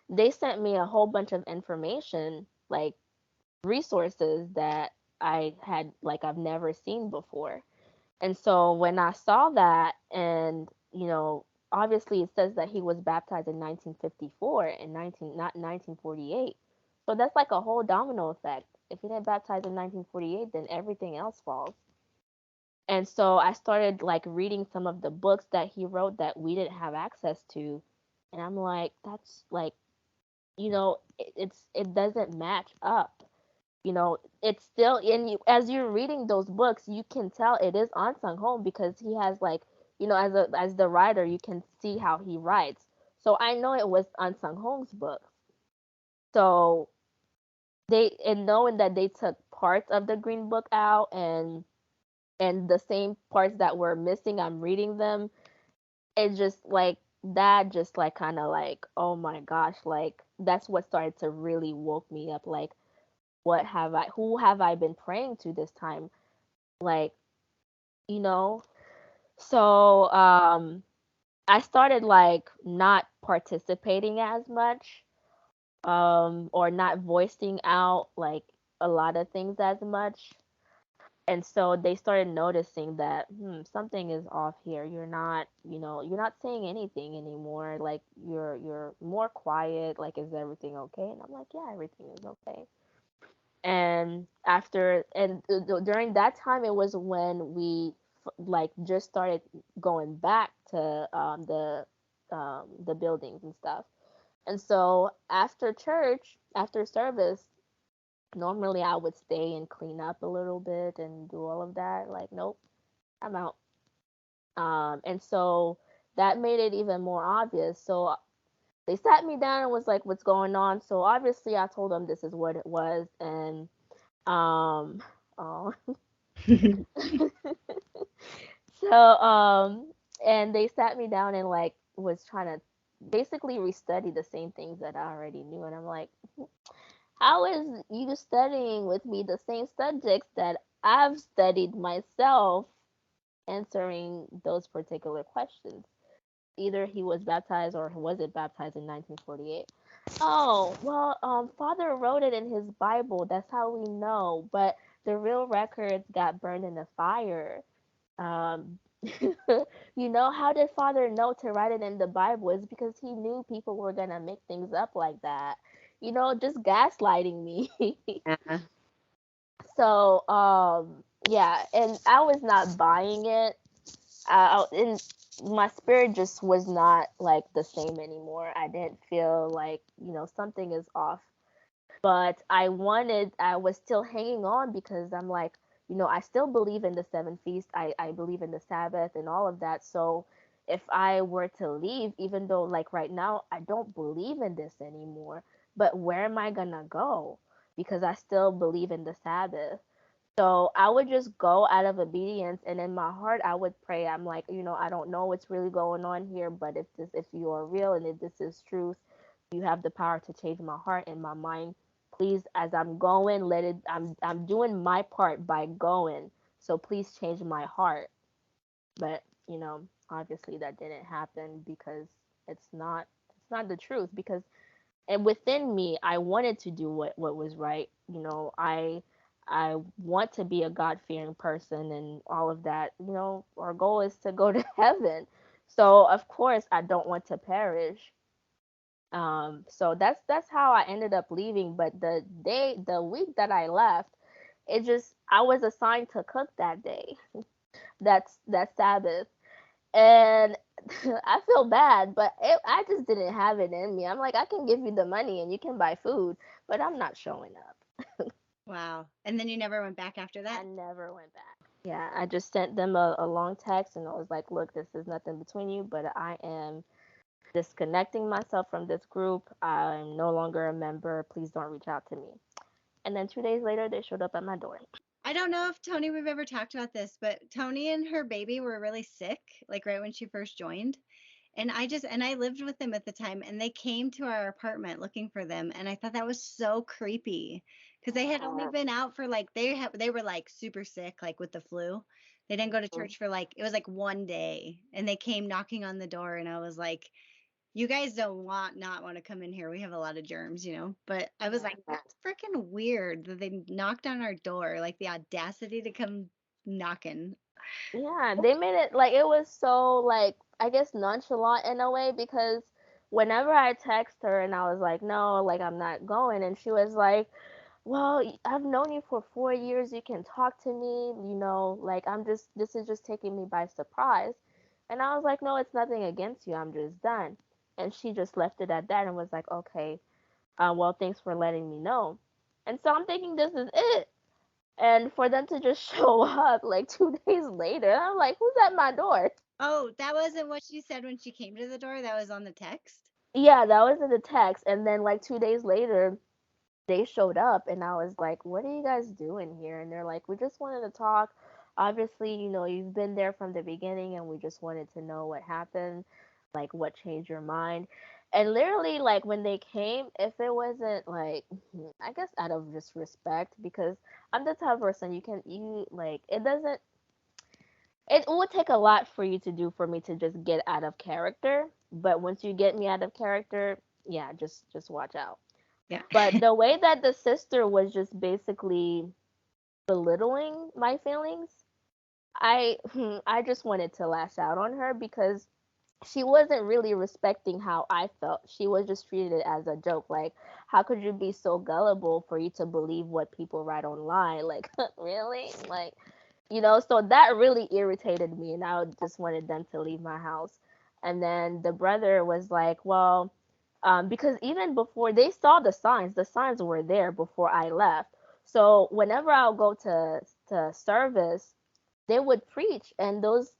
they sent me a whole bunch of information, like resources that I've never seen before. And so when I saw that, and, obviously it says that he was baptized in 1954 and 19, not 1948. So that's like a whole domino effect. If he didn't baptize in 1948, then everything else falls. And so I started like reading some of the books that he wrote that we didn't have access to. And I'm like, that's like, it doesn't match up. It's still in you as you're reading those books, you can tell it is on Sung Hong because he has like, as the writer, you can see how he writes. So I know it was on Sung Hong's book. So and knowing that they took parts of the Green Book out, and the same parts that were missing, I'm reading them. It just like that, just like kind of like, oh my gosh, like that's what started to really woke me up. Like, who have I been praying to this time? Like, you know? So, I started like not participating as much, or not voicing out like a lot of things as much. And so they started noticing that something is off here. You're not, you're not saying anything anymore. Like you're more quiet. Like, is everything okay? And I'm like, yeah, everything is okay. And during that time, it was when we like just started going back to the buildings and stuff. And so after church, after service, normally I would stay and clean up a little bit and do all of that. Like, nope, I'm out. And so that made it even more obvious. So they sat me down and was like, "What's going on?" So obviously I told them this is what it was, and um, oh, so and they sat me down and like was trying to basically restudy the same things that I already knew, and I'm like, how is you studying with me the same subjects that I've studied myself, answering those particular questions? Either he was baptized or he wasn't baptized in 1948. Oh, well, Father wrote it in his Bible. That's how we know. But the real records got burned in the fire. Um, how did Father know to write it in the Bible? It's because he knew people were gonna make things up like that. Just gaslighting me. Yeah. So, yeah, and I was not buying it. And my spirit just was not like the same anymore. I didn't feel like, something is off. But I was still hanging on because I'm like, I still believe in the seven feasts. I believe in the Sabbath and all of that. So if I were to leave, even though like right now I don't believe in this anymore, but where am I gonna go? Because I still believe in the Sabbath. So I would just go out of obedience, and in my heart I would pray. I'm like, I don't know what's really going on here, but if you are real and if this is truth, you have the power to change my heart and my mind. Please, as I'm going, I'm doing my part by going. So please change my heart. But, obviously that didn't happen because it's not the truth, because and within me I wanted to do what was right. I want to be a God-fearing person and all of that. Our goal is to go to heaven, so of course I don't want to perish. So that's how I ended up leaving. But the week that I left, it just I was assigned to cook that day. That Sabbath. And I feel bad, but I just didn't have it in me. I'm like, I can give you the money and you can buy food, but I'm not showing up. Wow. And then you never went back after I that? never went back. Yeah, I just sent them a long text and I was like, look, this is nothing between you, but I am disconnecting myself from this group. I'm no longer a member. Please don't reach out to me. And then 2 days later, they showed up at my door. I don't know if Tony, we've ever talked about this, but Tony and her baby were really sick, like right when she first joined. And I lived with them at the time, and they came to our apartment looking for them. And I thought that was so creepy because they had only been out for like, they were like super sick, like with the flu. They didn't go to church for like, it was like one day, and they came knocking on the door. And I was like, you guys don't not want to come in here. We have a lot of germs, But I was like, that's freaking weird that they knocked on our door, like the audacity to come knocking. Yeah, they made it like it was so like I guess nonchalant in a way, because whenever I text her and I was like, no, like I'm not going, and she was like, well, I've known you for 4 years. You can talk to me, like this is just taking me by surprise. And I was like, no, it's nothing against you. I'm just done. And she just left it at that and was like, okay, well, thanks for letting me know. And so I'm thinking this is it. And for them to just show up like 2 days later, I'm like, who's at my door? Oh, that wasn't what she said when she came to the door. That was on the text. Yeah, that was in the text. And then like 2 days later, they showed up and I was like, what are you guys doing here? And they're like, we just wanted to talk. Obviously, you've been there from the beginning and we just wanted to know what happened, like what changed your mind. And literally, like when they came, if it wasn't like, I guess out of just respect, because I'm the type of person you like, it would take a lot for you to do for me to just get out of character. But once you get me out of character, yeah, just watch out. Yeah. But the way that the sister was just basically belittling my feelings, I I just wanted to lash out on her because she wasn't really respecting how I felt. She was just treated it as a joke. Like, how could you be so gullible for you to believe what people write online? Like, really? Like, so that really irritated me, and I just wanted them to leave my house. And then the brother was like, well, because even before they saw the signs were there before I left. So whenever I'll go to service, they would preach, and those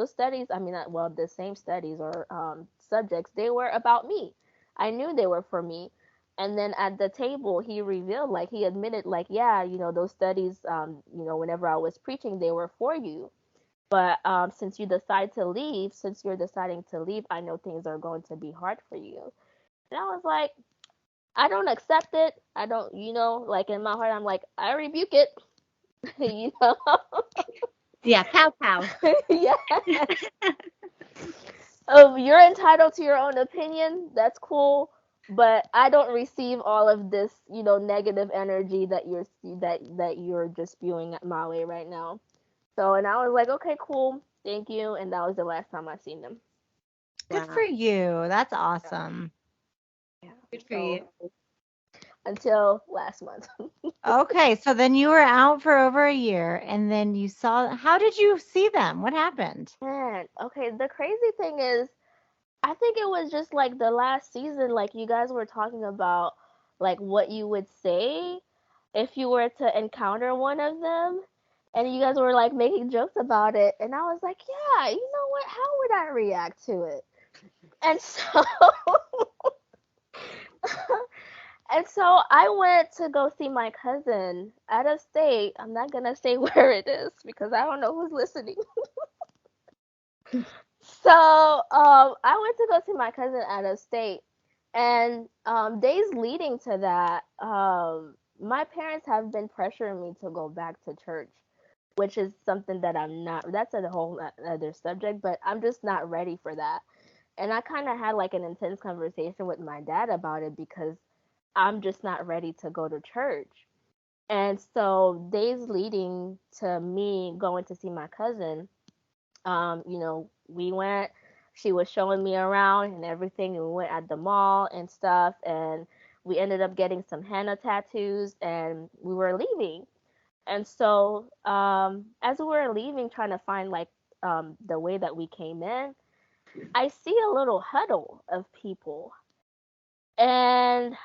studies, I mean, well, the same studies or subjects, they were about me. I knew they were for me. And then at the table, he revealed, like, he admitted, like, yeah, those studies, whenever I was preaching, they were for you. But since you're deciding to leave, I know things are going to be hard for you. And I was like, I don't accept it. I don't, like, in my heart, I'm like, I rebuke it. you know Yeah, pow pow. Yeah. You're entitled to your own opinion. That's cool, but I don't receive all of this, negative energy that you're just spewing at my way right now. So, and I was like, okay, cool, thank you, and that was the last time I seen them. Good Wow. for you. That's awesome. Yeah. Good for So you. until last month. Okay, so then you were out for over a year and then you saw, how did you see them? What happened? Man, okay, the crazy thing is, I think it was just like the last season, like you guys were talking about, like what you would say if you were to encounter one of them, and you guys were like making jokes about it, and I was like, yeah, you know what? How would I react to it? And so, and so I went to go see my cousin at a state. I'm not gonna say where it is because I don't know who's listening. So, I went to go see my cousin at a state, and days leading to that, my parents have been pressuring me to go back to church, which is something that I'm not. That's a whole other subject, but I'm just not ready for that. And I kind of had like an intense conversation with my dad about it because I'm just not ready to go to church. And so, days leading to me going to see my cousin, we went, she was showing me around and everything, and we went at the mall and stuff, and we ended up getting some henna tattoos, and we were leaving. And so, as we were leaving, trying to find like the way that we came in, I see a little huddle of people, and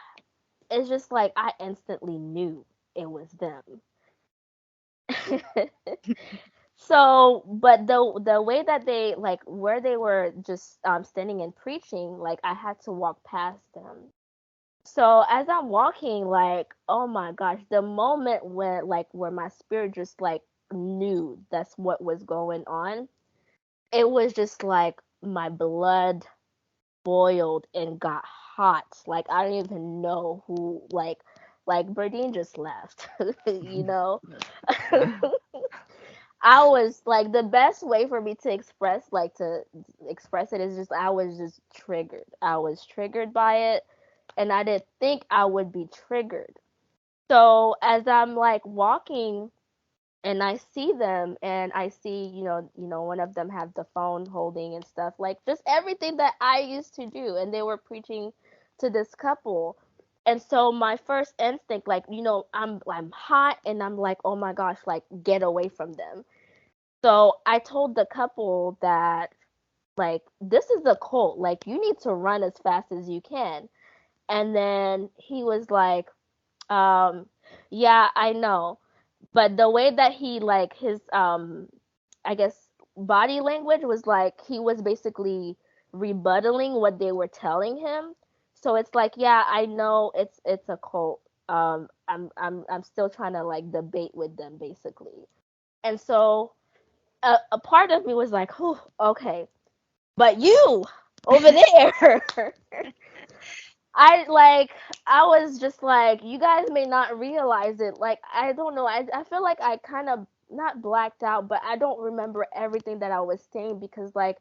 it's just like I instantly knew it was them. So, but the way that they like where they were just standing and preaching, like I had to walk past them. So as I'm walking, like, oh my gosh, the moment where my spirit just like knew that's what was going on, it was just like my blood boiled and got hot. Like I don't even know who like Berdine just left, you know. I was like the best way for me to express it is just I was just triggered. I was triggered by it, and I didn't think I would be triggered. So as I'm like walking and I see them and I see, one of them have the phone holding and stuff, like just everything that I used to do, and they were preaching to this couple. And so my first instinct, like, I'm hot and I'm like, oh my gosh, like get away from them. So I told the couple that, like, this is a cult. Like, you need to run as fast as you can. And then he was like, um, yeah, I know. But the way that he, like, his, I guess, body language was like, he was basically rebuttaling what they were telling him. So it's like, yeah, I know it's a cult. I'm still trying to, like, debate with them, basically. And so a part of me was like, oh, okay, but you over there, I like, I was just like, you guys may not realize it. Like, I don't know. I feel like I kind of not blacked out, but I don't remember everything that I was saying because, like,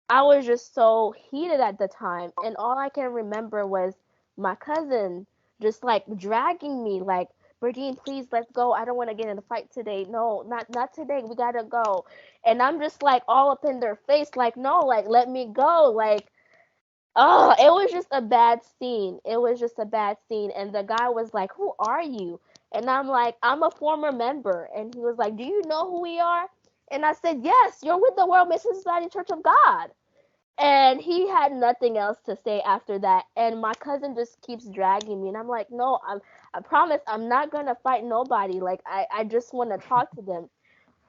I was just so heated at the time. And all I can remember was my cousin just like dragging me, like, Berdine, please, let's go. I don't want to get in a fight today. No, not today. We gotta go. And I'm just like all up in their face, like, no, like let me go. Like, oh, it was just a bad scene. It was just a bad scene. And the guy was like, "Who are you?" And I'm like, "I'm a former member." And he was like, "Do you know who we are?" And I said, "Yes, you're with the World Mission Society Church of God." And he had nothing else to say after that. And my cousin just keeps dragging me. And I'm like, "No, I promise I'm not going to fight nobody. Like, I just want to talk to them."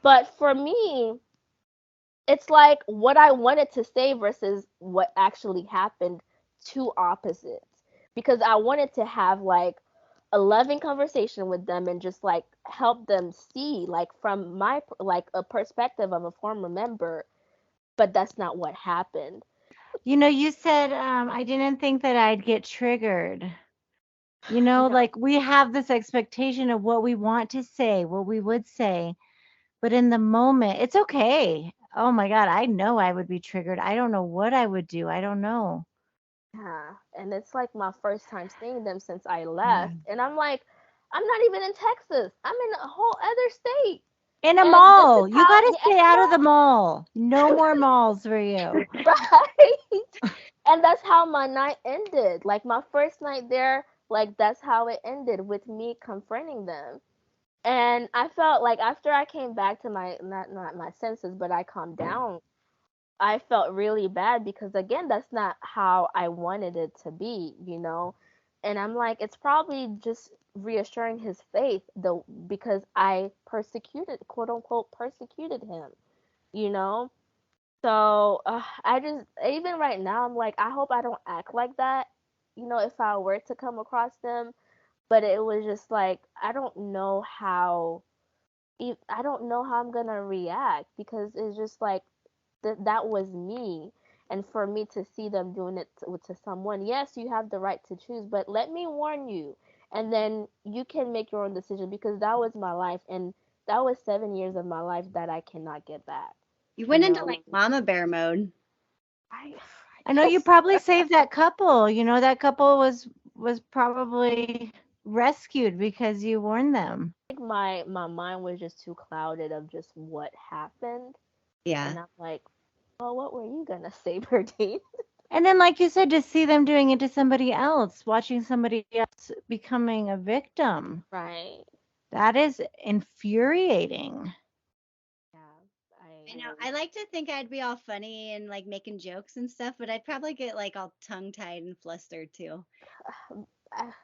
But for me, it's like what I wanted to say versus what actually happened, two opposites. Because I wanted to have like a loving conversation with them and just like help them see like from my like a perspective of a former member, but that's not what happened. You said I didn't think that I'd get triggered. No. Like we have this expectation of what we want to say, what we would say, but in the moment, it's okay. Oh my God, I know I would be triggered. I don't know what I would do. I don't know. Yeah, and it's like my first time seeing them since I left, Yeah. and I'm like, I'm not even in Texas. I'm in a whole other state, In a and this is mall, you how, got to yeah, stay out of the mall. No more malls for you. right? And that's how my night ended. Like my first night there, like that's how it ended with me confronting them. And I felt like after I came back to my not my senses, but I calmed down, I felt really bad because again, that's not how I wanted it to be, you know? And I'm like, it's probably just reassuring his faith though because I persecuted, quote unquote, persecuted him, you know? So I just, even right now, I'm like, I hope I don't act like that, you know, if I were to come across them. But it was just like, I don't know how I'm gonna react because it's just like, that was me. And for me to see them doing it to someone, yes, you have the right to choose, but let me warn you. And then you can make your own decision because that was my life. And that was 7 years of my life that I cannot get back, You you went into know? like mama bear mode. I, I know I you guess probably saved that couple. That couple was probably rescued because you warned them. like my mind was just too clouded of just what happened. Yeah. And I'm like, oh, what were you gonna say, Berdine? And then, like you said, to see them doing it to somebody else, watching somebody else becoming a victim, Right. that is infuriating. Yeah. I know. I like to think I'd be all funny and like making jokes and stuff, but I'd probably get like all tongue tied and flustered too.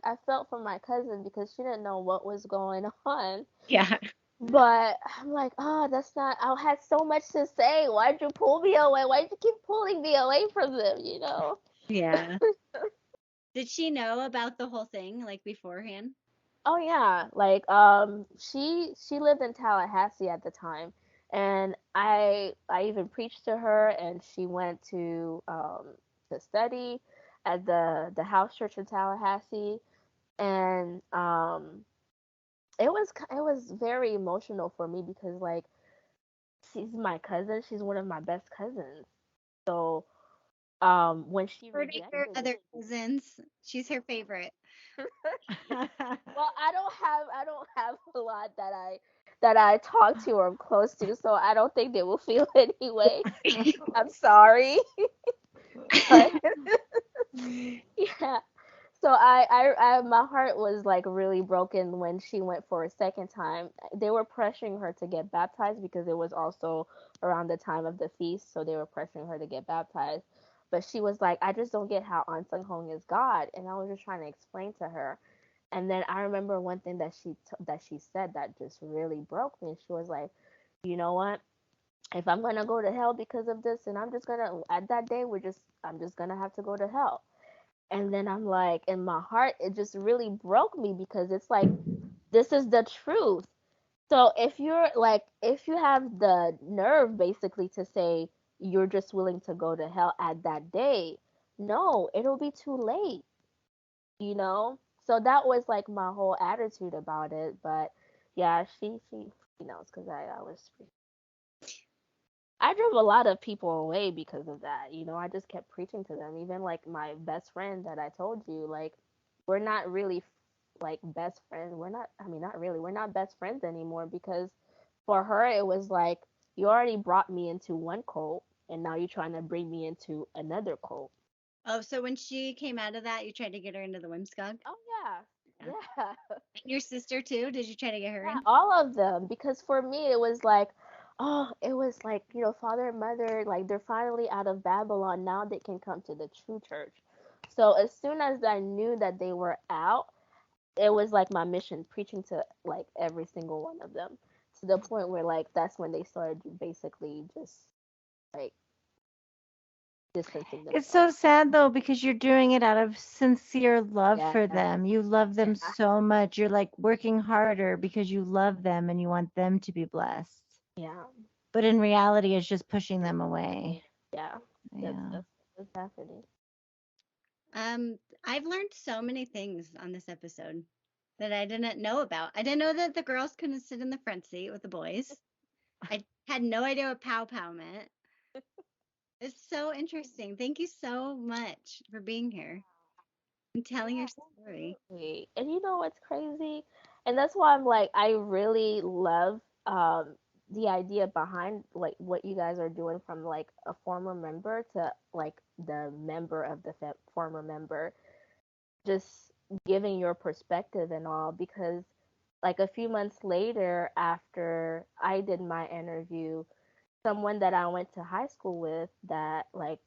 I felt for my cousin because she didn't know what was going on. Yeah. But I'm like, oh, that's not. I had so much to say. Why'd you pull me away? Why'd you keep pulling me away from them? You know? Yeah. Did she know about the whole thing like beforehand? Oh yeah, like she lived in Tallahassee at the time, and I even preached to her, and she went to study at the house church in Tallahassee, and it was very emotional for me because like she's my cousin, she's one of my best cousins, so when she Her to her rejected other cousins. She's her favorite. well, I don't have a lot that I talk to or I'm close to, so I don't think they will feel anyway. I'm sorry. But yeah. So my heart was like really broken when she went for a second time. They were pressuring her to get baptized because it was also around the time of the feast, so they were pressuring her to get baptized. But she was like, I just don't get how Ansang Hong is God, and I was just trying to explain to her. And then I remember one thing that she said that just really broke me. She was like, you know what? If I'm gonna go to hell because of this, and I'm just gonna at that day I'm just gonna have to go to hell. And then I'm like, in my heart, it just really broke me because it's like this is the truth. So if you have the nerve basically to say you're just willing to go to hell at that day, no, it'll be too late, you know? So that was like my whole attitude about it. But yeah, she knows because I was I drove a lot of people away because of that. You know, I just kept preaching to them. Even like my best friend that I told you, like we're not really like best friends. We're not, I mean, not really. We're not best friends anymore because for her, it was like, you already brought me into one cult and now you're trying to bring me into another cult. Oh, so when she came out of that, you tried to get her into the WMSCOG? Oh, yeah. Yeah. Yeah. And your sister too? Did you try to get her Yeah, in? all of them. Because for me, it was like, oh, it was like, father and mother, like they're finally out of Babylon. Now they can come to the true church. So as soon as I knew that they were out, it was like my mission preaching to like every single one of them to the point where like that's when they started basically just like distancing It's themselves. so sad though because you're doing it out of sincere love Yeah, for them. You love them yeah, so much. You're like working harder because you love them and you want them to be blessed. yeah, But in reality, it's just pushing them away. yeah. That's Yeah. that's what's happening. Um, I've learned so many things on this episode that I didn't know about. I didn't know that the girls couldn't sit in the front seat with the boys. I had no idea what pow pow meant. It's so interesting. Thank you so much for being here and telling your Yeah, story. absolutely. And you know what's crazy? And that's why I'm like, I really love the idea behind like what you guys are doing from like a former member to like the member of the former member, just giving your perspective and all. Because like a few months later after I did my interview, someone that I went to high school with that like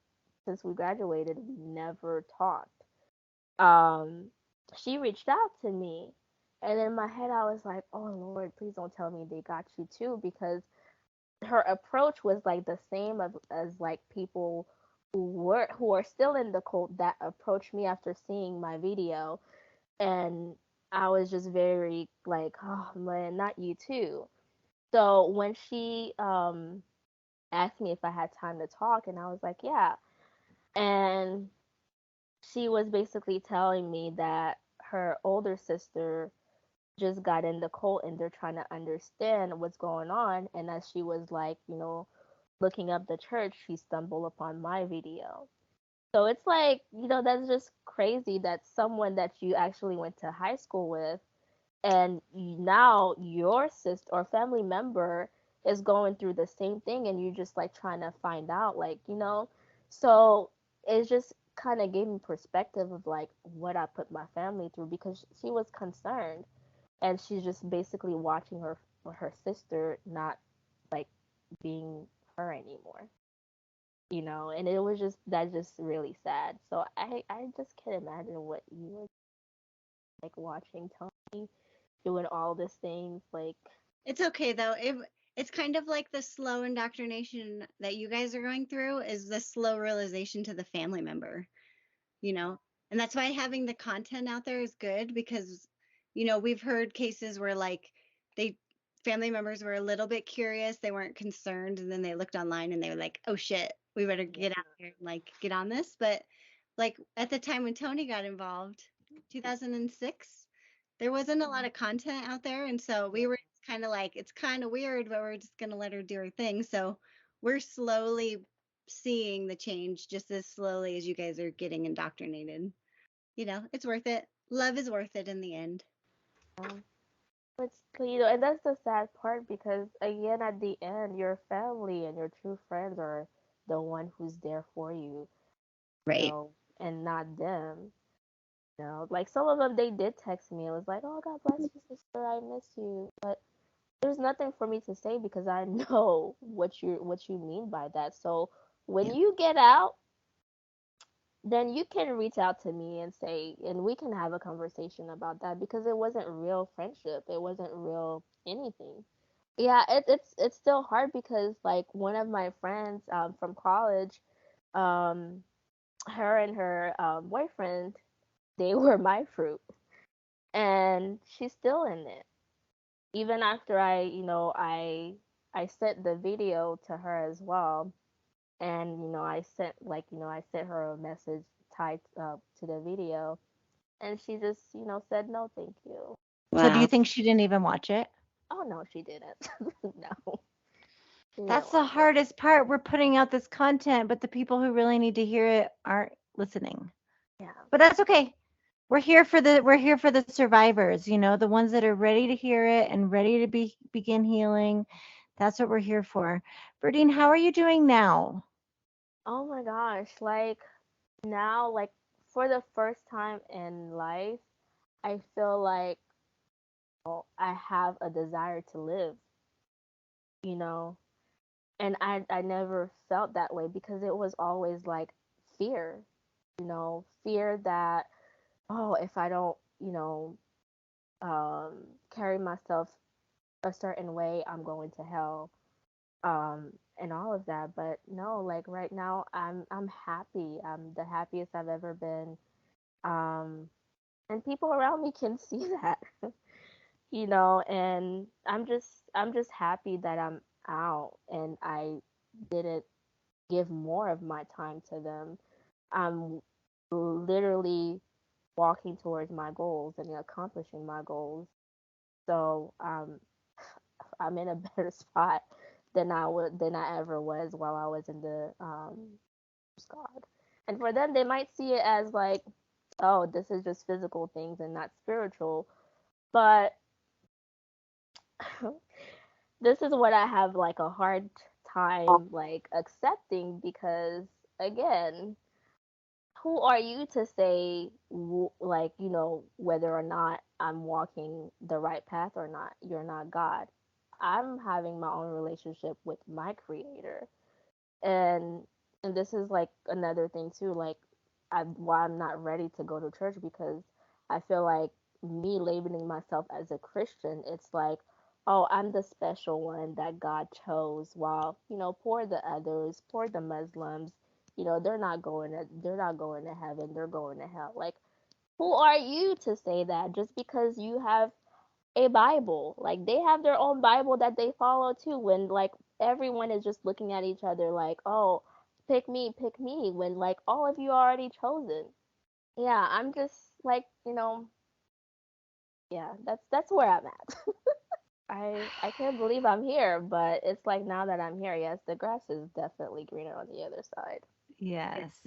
since we graduated we never talked, um she reached out to me, and in my head I was like, oh Lord, please don't tell me they got you too, because her approach was like the same as like people who are still in the cult that approached me after seeing my video. And I was just very like, oh man, not you too. So when she asked me if I had time to talk, and I was like, yeah. And she was basically telling me that her older sister just got in the cult and they're trying to understand what's going on. And as she was like, looking up the church, she stumbled upon my video. So it's like, that's just crazy that someone that you actually went to high school with, and now your sister or family member is going through the same thing, and you're just like trying to find out, like, so it just kind of gave me perspective of like what I put my family through, because she was concerned, and she's just basically watching her sister not like being her anymore, and it was just that just really sad. So I just can't imagine what you were like watching Tony doing all these things like. It's okay though. It's kind of like the slow indoctrination that you guys are going through is the slow realization to the family member, you know? And that's why having the content out there is good because, we've heard cases where like they family members were a little bit curious, they weren't concerned, and then they looked online and they were like, oh shit, we better Yeah. get out here and like get on this. But like at the time when Tony got involved, 2006, there wasn't a lot of content out there. And so we were kind of like, it's kind of weird, but we're just going to let her do her thing. So we're slowly seeing the change just as slowly as you guys are getting indoctrinated. It's worth it. Love is worth it in the end. um, but and that's the sad part, because again at the end your family and your true friends are the one who's there for you, you Right. know and not them. Like some of them, they did text me. It was like, oh, God bless you, sister, I miss you. But there's nothing for me to say because I know what you mean by that. So when Yeah. you get out, then you can reach out to me and say, and we can have a conversation about that, because it wasn't real friendship. It wasn't real anything. Yeah, it's still hard because like one of my friends from college, um, her and her boyfriend, they were my fruit, and she's still in it. Even after I sent the video to her as well, and I sent her a message tied to the video, and she just said no, thank you. So do you Wow. think she didn't even watch it? Oh no, she didn't. No, she didn't That's the watch it. hardest part. We're putting out this content, but the people who really need to hear it aren't listening. Yeah, But that's okay. we're here for the survivors, the ones that are ready to hear it and ready to begin healing. That's what we're here for. Berdine, how are you doing now? Oh my gosh, like now, like for the first time in life, I feel like I have a desire to live, you know, and I never felt that way because it was always like fear, fear that, oh, if I don't, carry myself a certain way, I'm going to hell, and all of that. But no, like right now, I'm happy. I'm the happiest I've ever been. Um, and people around me can see that, and I'm just happy that I'm out and I didn't give more of my time to them. I'm literally walking towards my goals and accomplishing my goals. So I'm in a better spot than I ever was while I was in the God. And for them, they might see it as like, oh, this is just physical things and not spiritual. But this is what I have like a hard time like accepting because again, who are you to say like whether or not I'm walking the right path or not? You're not God. I'm having my own relationship with my creator. and and this is like another thing too, like why I'm not ready to go to church, because I feel like me labeling myself as a Christian, it's like, oh, I'm the special one that God chose, while poor the others, poor the Muslims, they're not going to heaven, they're going to hell. Like, who are you to say that just because you have a Bible? Like, they have their own Bible that they follow too. When like everyone is just looking at each other like, oh, pick me, when like all of you are already chosen. Yeah, I'm just like, yeah, that's where I'm at. I can't believe I'm here, but it's like now that I'm here, yes, the grass is definitely greener on the other side. Yes.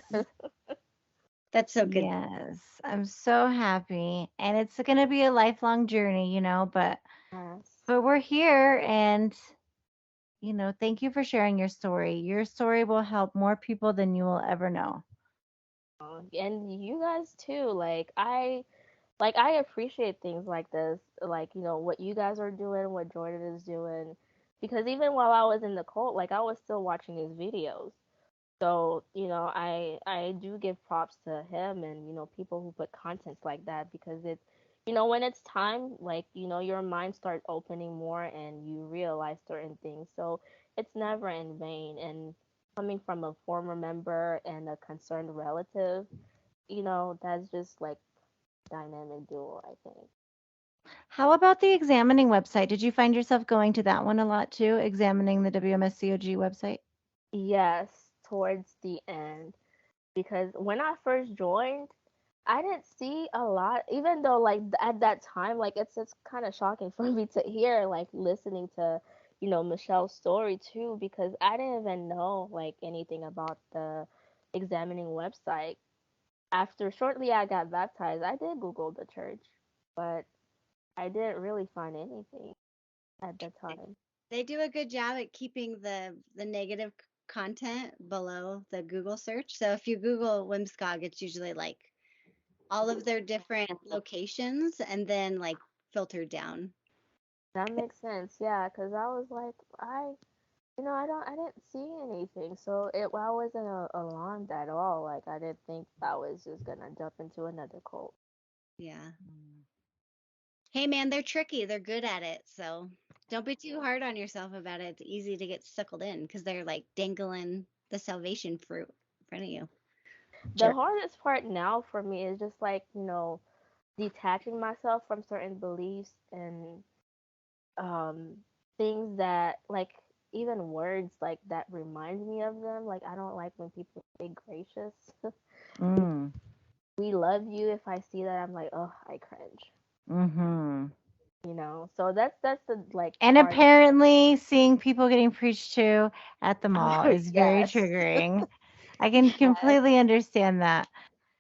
That's so good. Yes. I'm so happy. And it's going to be a lifelong journey, Yes. but we're here, and thank you for sharing your story. Your story will help more people than you will ever know. And you guys too. Like I appreciate things like this, like what you guys are doing, what Jordan is doing, because even while I was in the cult, like I was still watching his videos. So, I do give props to him and, people who put contents like that, because it's, when it's time, like, your mind starts opening more and you realize certain things. So it's never in vain. And coming from a former member and a concerned relative, that's just like dynamic duo, I think. How about the examining website? Did you find yourself going to that one a lot too, examining the WMSCOG website? Yes, towards the end. Because when I first joined, I didn't see a lot, even though like at that time, like it's kind of shocking for me to hear, like listening to, Michelle's story too, because I didn't even know like anything about the examining website. After shortly I got baptized, I did Google the church, but I didn't really find anything at the time. They do a good job at keeping the negative content below the Google search. So if you Google WMSCOG, it's usually like all of their different locations and then like filtered down. That makes sense, yeah, because I was like, I didn't see anything, so I wasn't alarmed at all. Like I didn't think I was just gonna jump into another cult. Yeah. Hey man, they're tricky. They're good at it. So don't be too hard on yourself about it. It's easy to get suckled in because they're like dangling the salvation fruit in front of you. The Sure. hardest part now for me is just like, detaching myself from certain beliefs and um things that like even words like that remind me of them. Like I don't like when people say gracious. Mm. We love you. If I see that, I'm like, oh, I cringe. Mm-hmm. So that's the like And part. apparently, seeing people getting preached to at the mall Oh is very yes. triggering. I can Yes. completely understand that.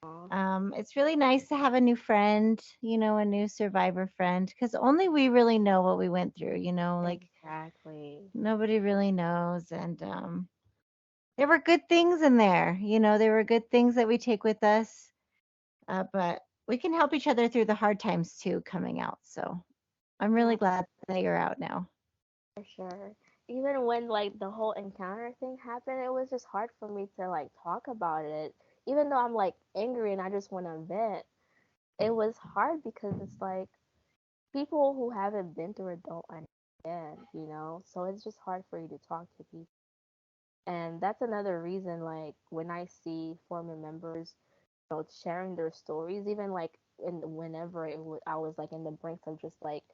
Aw, It's really nice to have a new friend, a new survivor friend, because only we really know what we went through, like exactly. nobody really knows. And there were good things in there, there were good things that we take with us, but we can help each other through the hard times too coming out. So I'm really Yeah, glad that you're out now. for sure. Even when like the whole encounter thing happened, it was just hard for me to like talk about it. Even though I'm like angry and I just want to vent, it was hard because it's like people who haven't been through it don't understand, you know? So it's just hard for you to talk to people. And that's another reason, like, when I see former members, sharing their stories, even like whenever I was like in the brink of just like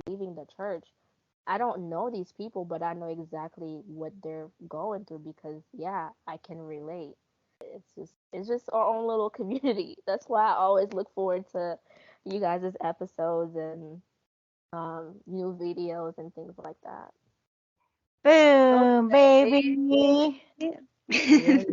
leaving the church, I don't know these people, but I know exactly what they're going through because, yeah, I can relate. It's just our own little community. That's why I always look forward to you guys' episodes and new videos and things like that. Boom, Okay. baby. Yeah. Yeah,